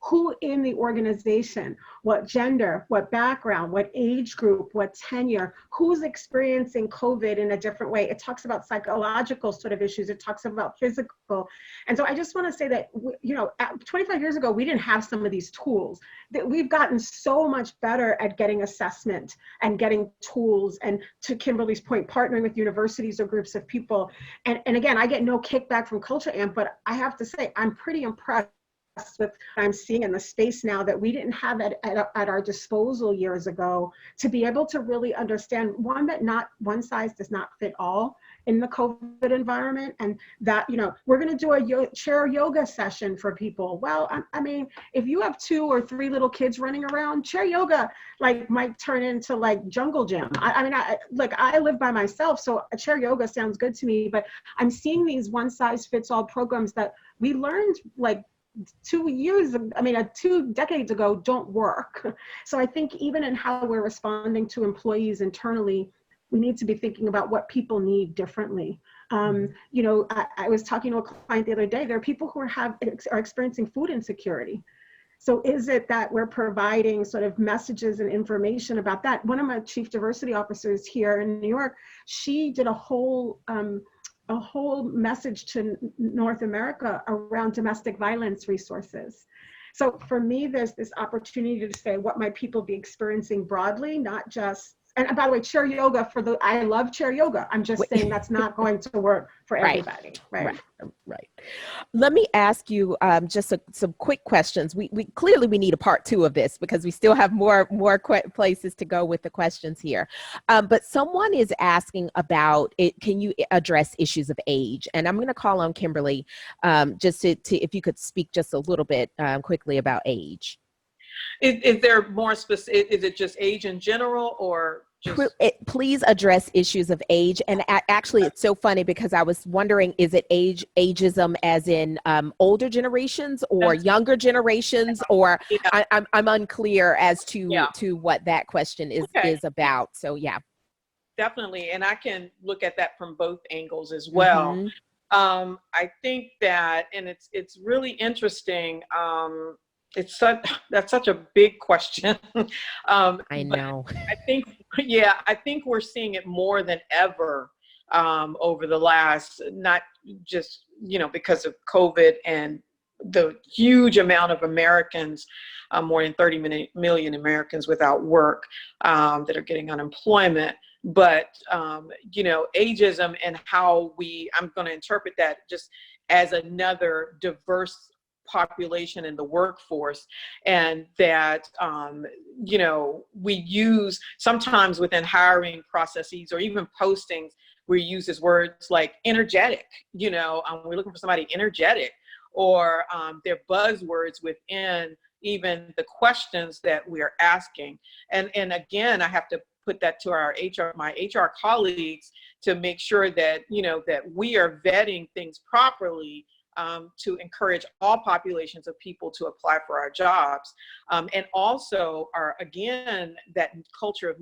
who in the organization, what gender, what background, what age group, what tenure, who's experiencing COVID in a different way. It talks about psychological sort of issues. It talks about physical. And so I just want to say that, you know, 25 years ago, we didn't have some of these tools. That we've gotten so much better at getting assessment and getting tools. And to Kimberly's point, partnering with universities or groups of people. And again, I get no kickback from Culture Amp, but I have to say, I'm pretty impressed with what I'm seeing in the space now that we didn't have at our disposal years ago, to be able to really understand, one, that not one size does not fit all in the COVID environment, and that, you know, we're going to do a chair yoga session for people. Well, I mean, if you have 2 or 3 little kids running around, chair yoga like might turn into like jungle gym. I mean, I live by myself, so a chair yoga sounds good to me, but I'm seeing these one size fits all programs that we learned like 2 decades ago don't work. So I think even in how we're responding to employees internally, we need to be thinking about what people need differently. You know, I was talking to a client the other day. There are people who are experiencing food insecurity. So is it that we're providing sort of messages and information about that? One of my chief diversity officers here in New York, she did a whole message to North America around domestic violence resources. So for me, there's this opportunity to say, what might people be experiencing broadly, not just, and by the way, chair yoga I love chair yoga. I'm just saying that's not going to work for everybody. Right. Let me ask you just some quick questions. We clearly need a part 2 of this because we still have more places to go with the questions here. But someone is asking about it. Can you address issues of age? And I'm going to call on Kimberly just to if you could speak just a little bit quickly about age. Is there more specific? Is it just age in general, or just? Please address issues of age. And actually, it's so funny because I was wondering, is it ageism as in older generations or younger generations, or I'm unclear as to what that question is about. So yeah, definitely, and I can look at that from both angles as well. I think that, and it's really interesting. That's such a big question. I know. I think we're seeing it more than ever over the last, not just, because of COVID and the huge amount of Americans, more than 30 million Americans without work that are getting unemployment. But, ageism and how I'm going to interpret that just as another diverse population in the workforce, and that we use sometimes within hiring processes or even postings, we use as words like energetic. We're looking for somebody energetic, or they're buzzwords within even the questions that we are asking. And again, I have to put that to my HR colleagues to make sure that that we are vetting things properly, to encourage all populations of people to apply for our jobs, and also again that culture of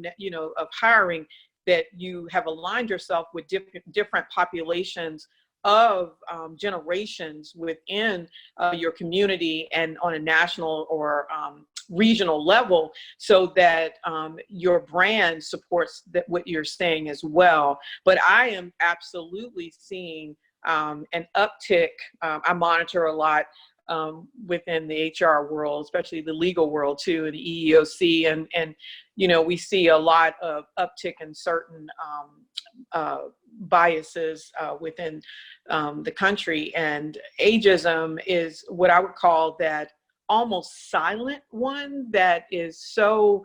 hiring, that you have aligned yourself with different populations of generations within your community and on a national or regional level, so that your brand supports what you're saying as well. But I am absolutely seeing an uptick. I monitor a lot within the HR world, especially the legal world too, and the EEOC, and we see a lot of uptick in certain biases within the country. And ageism is what I would call that almost silent one that is so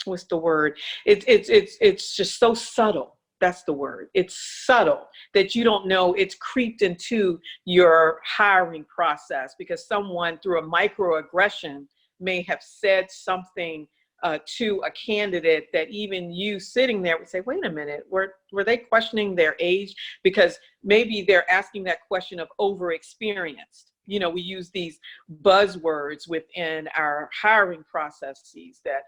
what's the word? It's just so subtle. That's the word. It's subtle, that you don't know it's creeped into your hiring process because someone through a microaggression may have said something to a candidate that even you sitting there would say, wait a minute, were they questioning their age? Because maybe they're asking that question of over-experienced. We use these buzzwords within our hiring processes that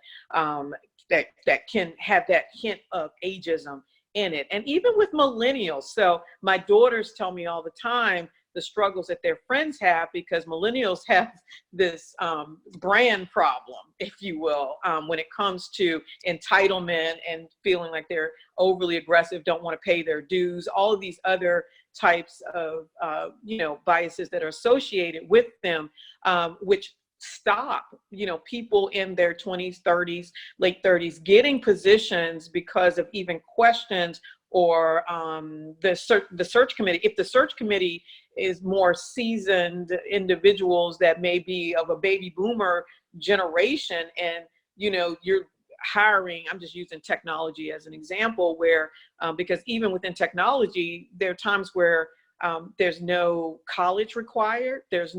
can have that hint of ageism in it. And even with millennials. So my daughters tell me all the time the struggles that their friends have, because millennials have this brand problem, if you will, when it comes to entitlement and feeling like they're overly aggressive, don't want to pay their dues, all of these other types of biases that are associated with them, which stop people in their 20s, 30s, late 30s getting positions because of even questions, or the search committee. If the search committee is more seasoned individuals that may be of a baby boomer generation, and you're hiring, I'm just using technology as an example, where because even within technology, there are times where there's no college required. There's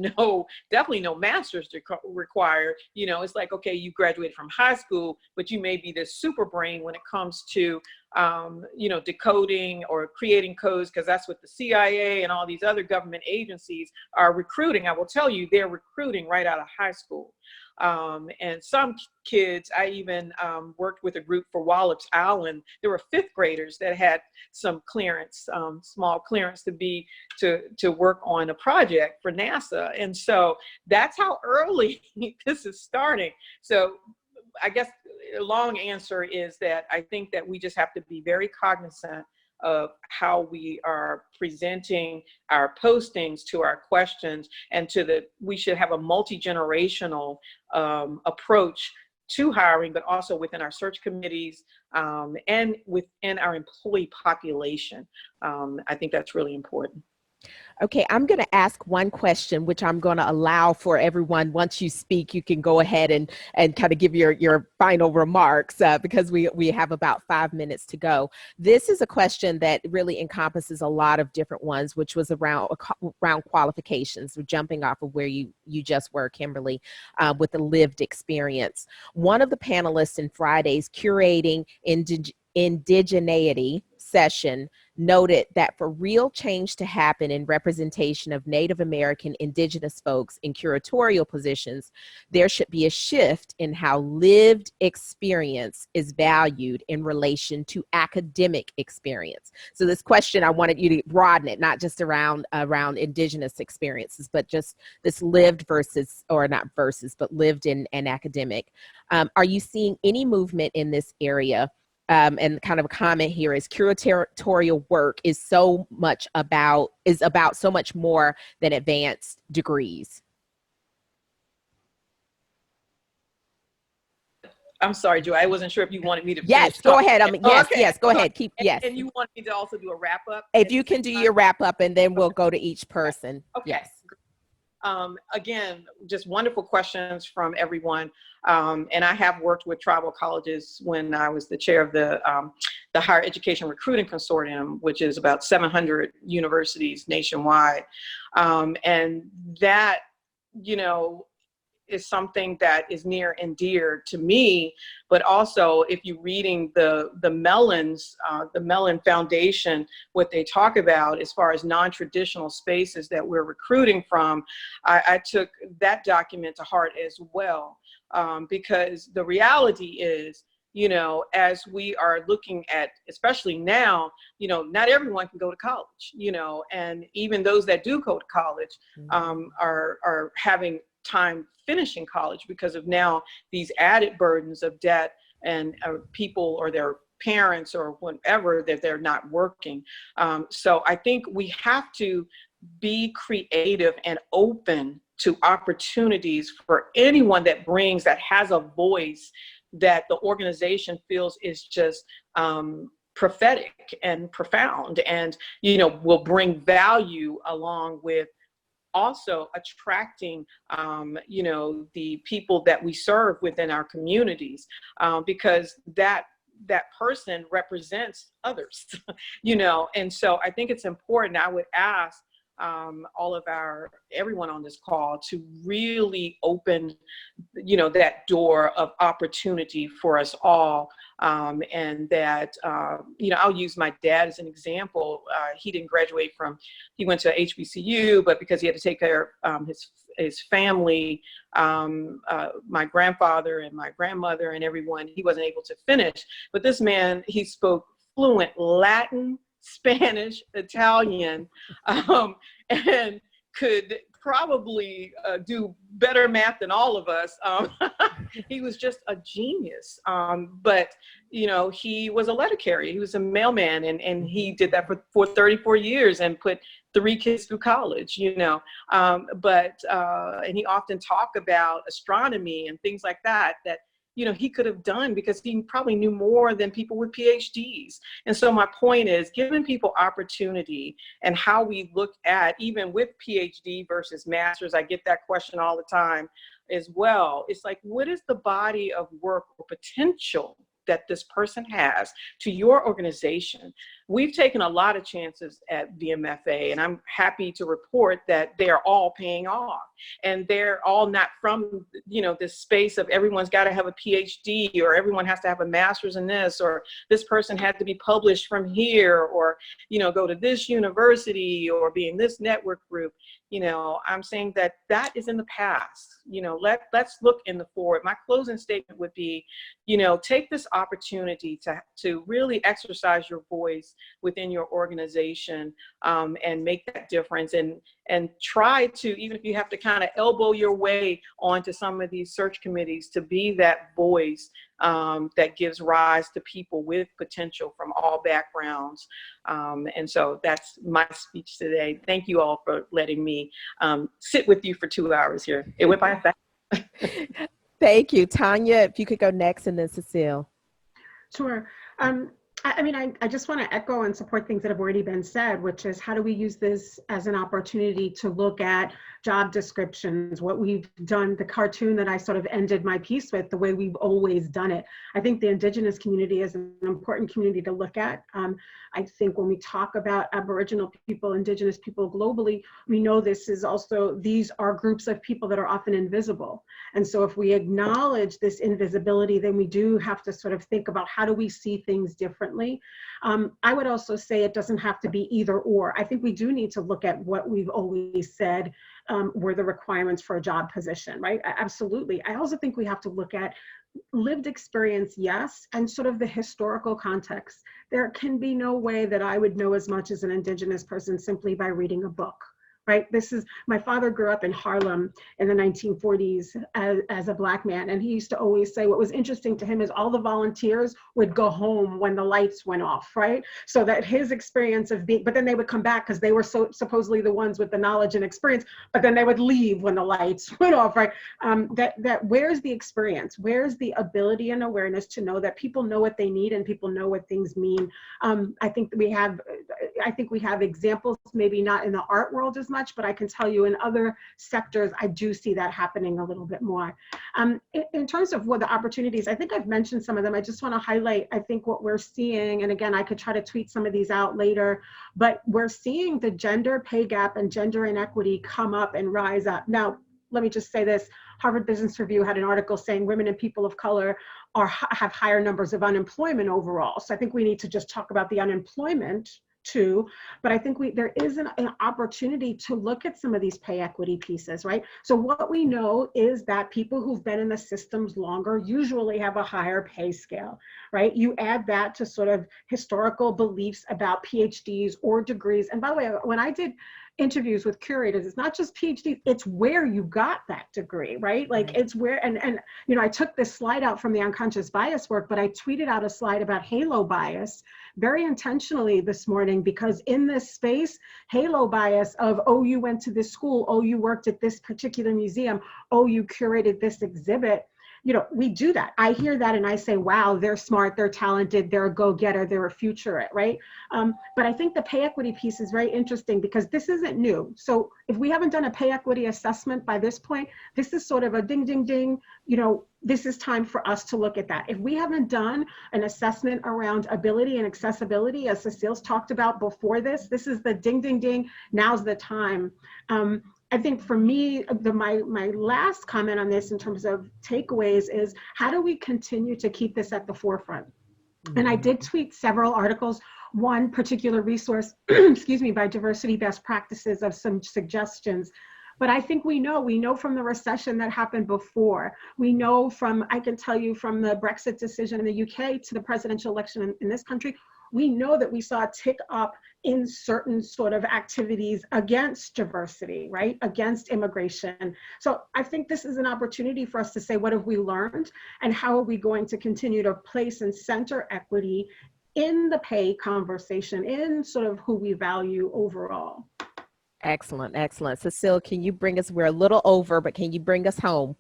definitely no master's required. It's like, okay, you graduated from high school, but you may be this super brain when it comes to decoding or creating codes, because that's what the CIA and all these other government agencies are recruiting. I will tell you, they're recruiting right out of high school. And some kids, I even worked with a group for Wallops Island. There were fifth graders that had some clearance, small clearance to work on a project for NASA. And so that's how early this is starting. So I guess a long answer is that I think that we just have to be very cognizant of how we are presenting our postings to our questions, and we should have a multi-generational approach to hiring, but also within our search committees and within our employee population. I think that's really important. Okay, I'm going to ask one question, which I'm going to allow for everyone. Once you speak, you can go ahead and kind of give your final remarks because we have about 5 minutes to go. This is a question that really encompasses a lot of different ones, which was around qualifications, so jumping off of where you just were, Kimberly, with the lived experience. One of the panelists in Friday's Curating Indigeneity session noted that for real change to happen in representation of Native American Indigenous folks in curatorial positions, there should be a shift in how lived experience is valued in relation to academic experience. So this question, I wanted you to broaden it, not just around Indigenous experiences, but just this lived versus, or not versus, but lived in and academic. Are you seeing any movement in this area? And kind of a comment here is curatorial work is about so much more than advanced degrees. I'm sorry, Joy, I wasn't sure if you wanted me to Yes, finish go talking. ahead. Yes, Okay. yes, go ahead. Yes. And you want me to also do a wrap up? If you can do your wrap up, and then we'll go to each person. Okay. Yes. Again, just wonderful questions from everyone. And I have worked with tribal colleges when I was the chair of the Higher Education Recruiting Consortium, which is about 700 universities nationwide. And that, is something that is near and dear to me. But also, if you're reading the Mellon Foundation, what they talk about as far as non-traditional spaces that we're recruiting from, I took that document to heart as well, because the reality is, as we are looking at, especially now, not everyone can go to college, and even those that do go to college are having time finishing college because of now these added burdens of debt and people or their parents or whatever that they're not working. So I think we have to be creative and open to opportunities for anyone that has a voice that the organization feels is just prophetic and profound, and will bring value along with also attracting, the people that we serve within our communities, because that person represents others, and so I think it's important. I would ask all of everyone on this call to really open, that door of opportunity for us all. And that, I'll use my dad as an example. He didn't graduate he went to HBCU, but because he had to take care of his family, my grandfather and my grandmother and everyone, he wasn't able to finish. But this man, he spoke fluent Latin, Spanish, Italian, and could probably do better math than all of us. He was just a genius. But, he was a letter carrier. He was a mailman, and he did that for 34 years and put 3 kids through college, and he often talked about astronomy and things like that he could have done because he probably knew more than people with PhDs. And so my point is giving people opportunity, and how we look at, even with PhD versus master's, I get that question all the time as well. It's like, what is the body of work or potential that this person has to your organization we've taken a lot of chances at VMFA, and I'm happy to report that they're all paying off. And they're all not from, this space of everyone's got to have a PhD, or everyone has to have a master's in this, or this person had to be published from here, or, go to this university, or be in this network group. I'm saying that is in the past. Let's look in the forward. My closing statement would be, take this opportunity to really exercise your voice within your organization, and make that difference, and try to, even if you have to kind of elbow your way onto some of these search committees, to be that voice that gives rise to people with potential from all backgrounds. And so that's my speech today. Thank you all for letting me sit with you for 2 hours here. It went by fast. Thank you. Tanya, if you could go next, and then Cecile. Sure. I just want to echo and support things that have already been said, which is, how do we use this as an opportunity to look at job descriptions, what we've done, the cartoon that I sort of ended my piece with, the way we've always done it. I think the Indigenous community is an important community to look at. I think when we talk about Aboriginal people, Indigenous people globally, we know these are groups of people that are often invisible. And so if we acknowledge this invisibility, then we do have to sort of think about, how do we see things differently? I would also say it doesn't have to be either or. I think we do need to look at what we've always said were the requirements for a job position, right? Absolutely. I also think we have to look at lived experience, yes, and sort of the historical context. There can be no way that I would know as much as an Indigenous person simply by reading a book. Right? My father grew up in Harlem in the 1940s as a Black man. And he used to always say what was interesting to him is all the volunteers would go home when the lights went off, right? So that his experience of but then they would come back because they were supposedly the ones with the knowledge and experience, but then they would leave when the lights went off, right? That where's the experience? Where's the ability and awareness to know that people know what they need and people know what things mean? I think we have examples, maybe not in the art world as much, but I can tell you in other sectors, I do see that happening a little bit more. In terms of what the opportunities, I think I've mentioned some of them. I just want to highlight, I think what we're seeing, and again, I could try to tweet some of these out later, but we're seeing the gender pay gap and gender inequity come up and rise up. Now, let me just say this. Harvard Business Review had an article saying women and people of color have higher numbers of unemployment overall. So I think we need to just talk about the unemployment too, but I think there is an opportunity to look at some of these pay equity pieces, right? So what we know is that people who've been in the systems longer usually have a higher pay scale, right? You add that to sort of historical beliefs about PhDs or degrees. And by the way, when I did interviews with curators, it's not just PhD, it's where you got that degree, right? Like it's where, and I took this slide out from the unconscious bias work, but I tweeted out a slide about halo bias very intentionally this morning, because in this space, halo bias of, oh, you went to this school, oh, you worked at this particular museum, oh, you curated this exhibit. We do that. I hear that and I say, wow, they're smart, they're talented, they're a go-getter, they're a futurist, right? But I think the pay equity piece is very interesting because this isn't new. So if we haven't done a pay equity assessment by this point, this is sort of a ding, ding, ding, this is time for us to look at that. If we haven't done an assessment around ability and accessibility, as Cecile's talked about before this is the ding, ding, ding, now's the time. I think for me, my last comment on this in terms of takeaways is, how do we continue to keep this at the forefront? And I did tweet several articles, one particular resource, excuse me, by Diversity Best Practices, of some suggestions. But I think we know from the recession that happened before. We know I can tell you from the Brexit decision in the UK to the presidential election in this country, we know that we saw a tick up in certain sort of activities against diversity, right? Against immigration. So I think this is an opportunity for us to say, what have we learned? And how are we going to continue to place and center equity in the pay conversation, in sort of who we value overall? Excellent, excellent. Cecile, can you bring us, we're a little over, but can you bring us home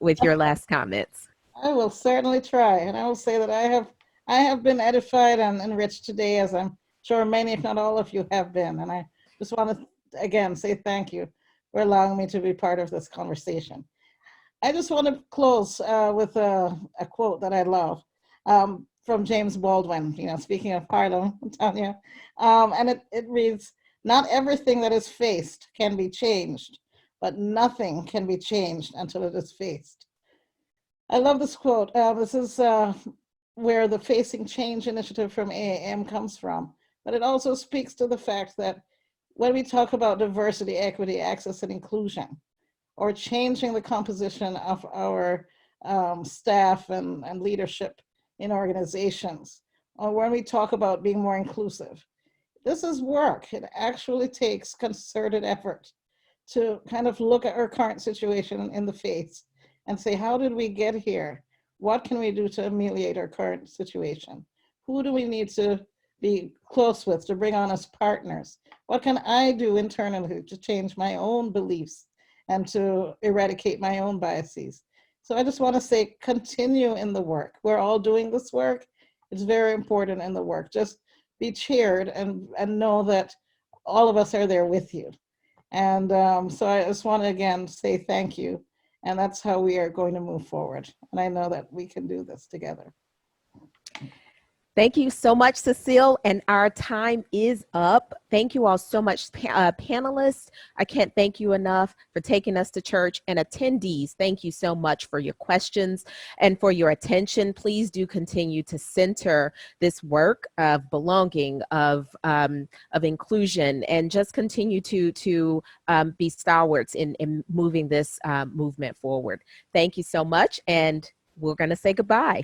with your last comments? I will certainly try. And I will say that I have been edified and enriched today, as I'm sure many, if not all of you have been. And I just want to, again, say thank you for allowing me to be part of this conversation. I just want to close with a quote that I love. from James Baldwin, speaking of Harlem, Tanya. And it reads, "Not everything that is faced can be changed, but nothing can be changed until it is faced." I love this quote. This is where the Facing Change initiative from AAM comes from. But it also speaks to the fact that when we talk about diversity, equity, access, and inclusion, or changing the composition of our staff and leadership in organizations, or when we talk about being more inclusive, this is work. It actually takes concerted effort to kind of look at our current situation in the face and say, how did we get here? What can we do to ameliorate our current situation? Who do we need to be close with to bring on as partners? What can I do internally to change my own beliefs and to eradicate my own biases? So I just want to say, continue in the work. We're all doing this work. It's very important in the work. Just be cheered and know that all of us are there with you. And so I just want to again say thank you. And that's how we are going to move forward. And I know that we can do this together. Thank you so much, Cecile. And our time is up. Thank you all so much, panelists. I can't thank you enough for taking us to church, and attendees. Thank you so much for your questions and for your attention. Please do continue to center this work of belonging, of inclusion, and just continue to be stalwarts in moving this movement forward. Thank you so much. And we're going to say goodbye.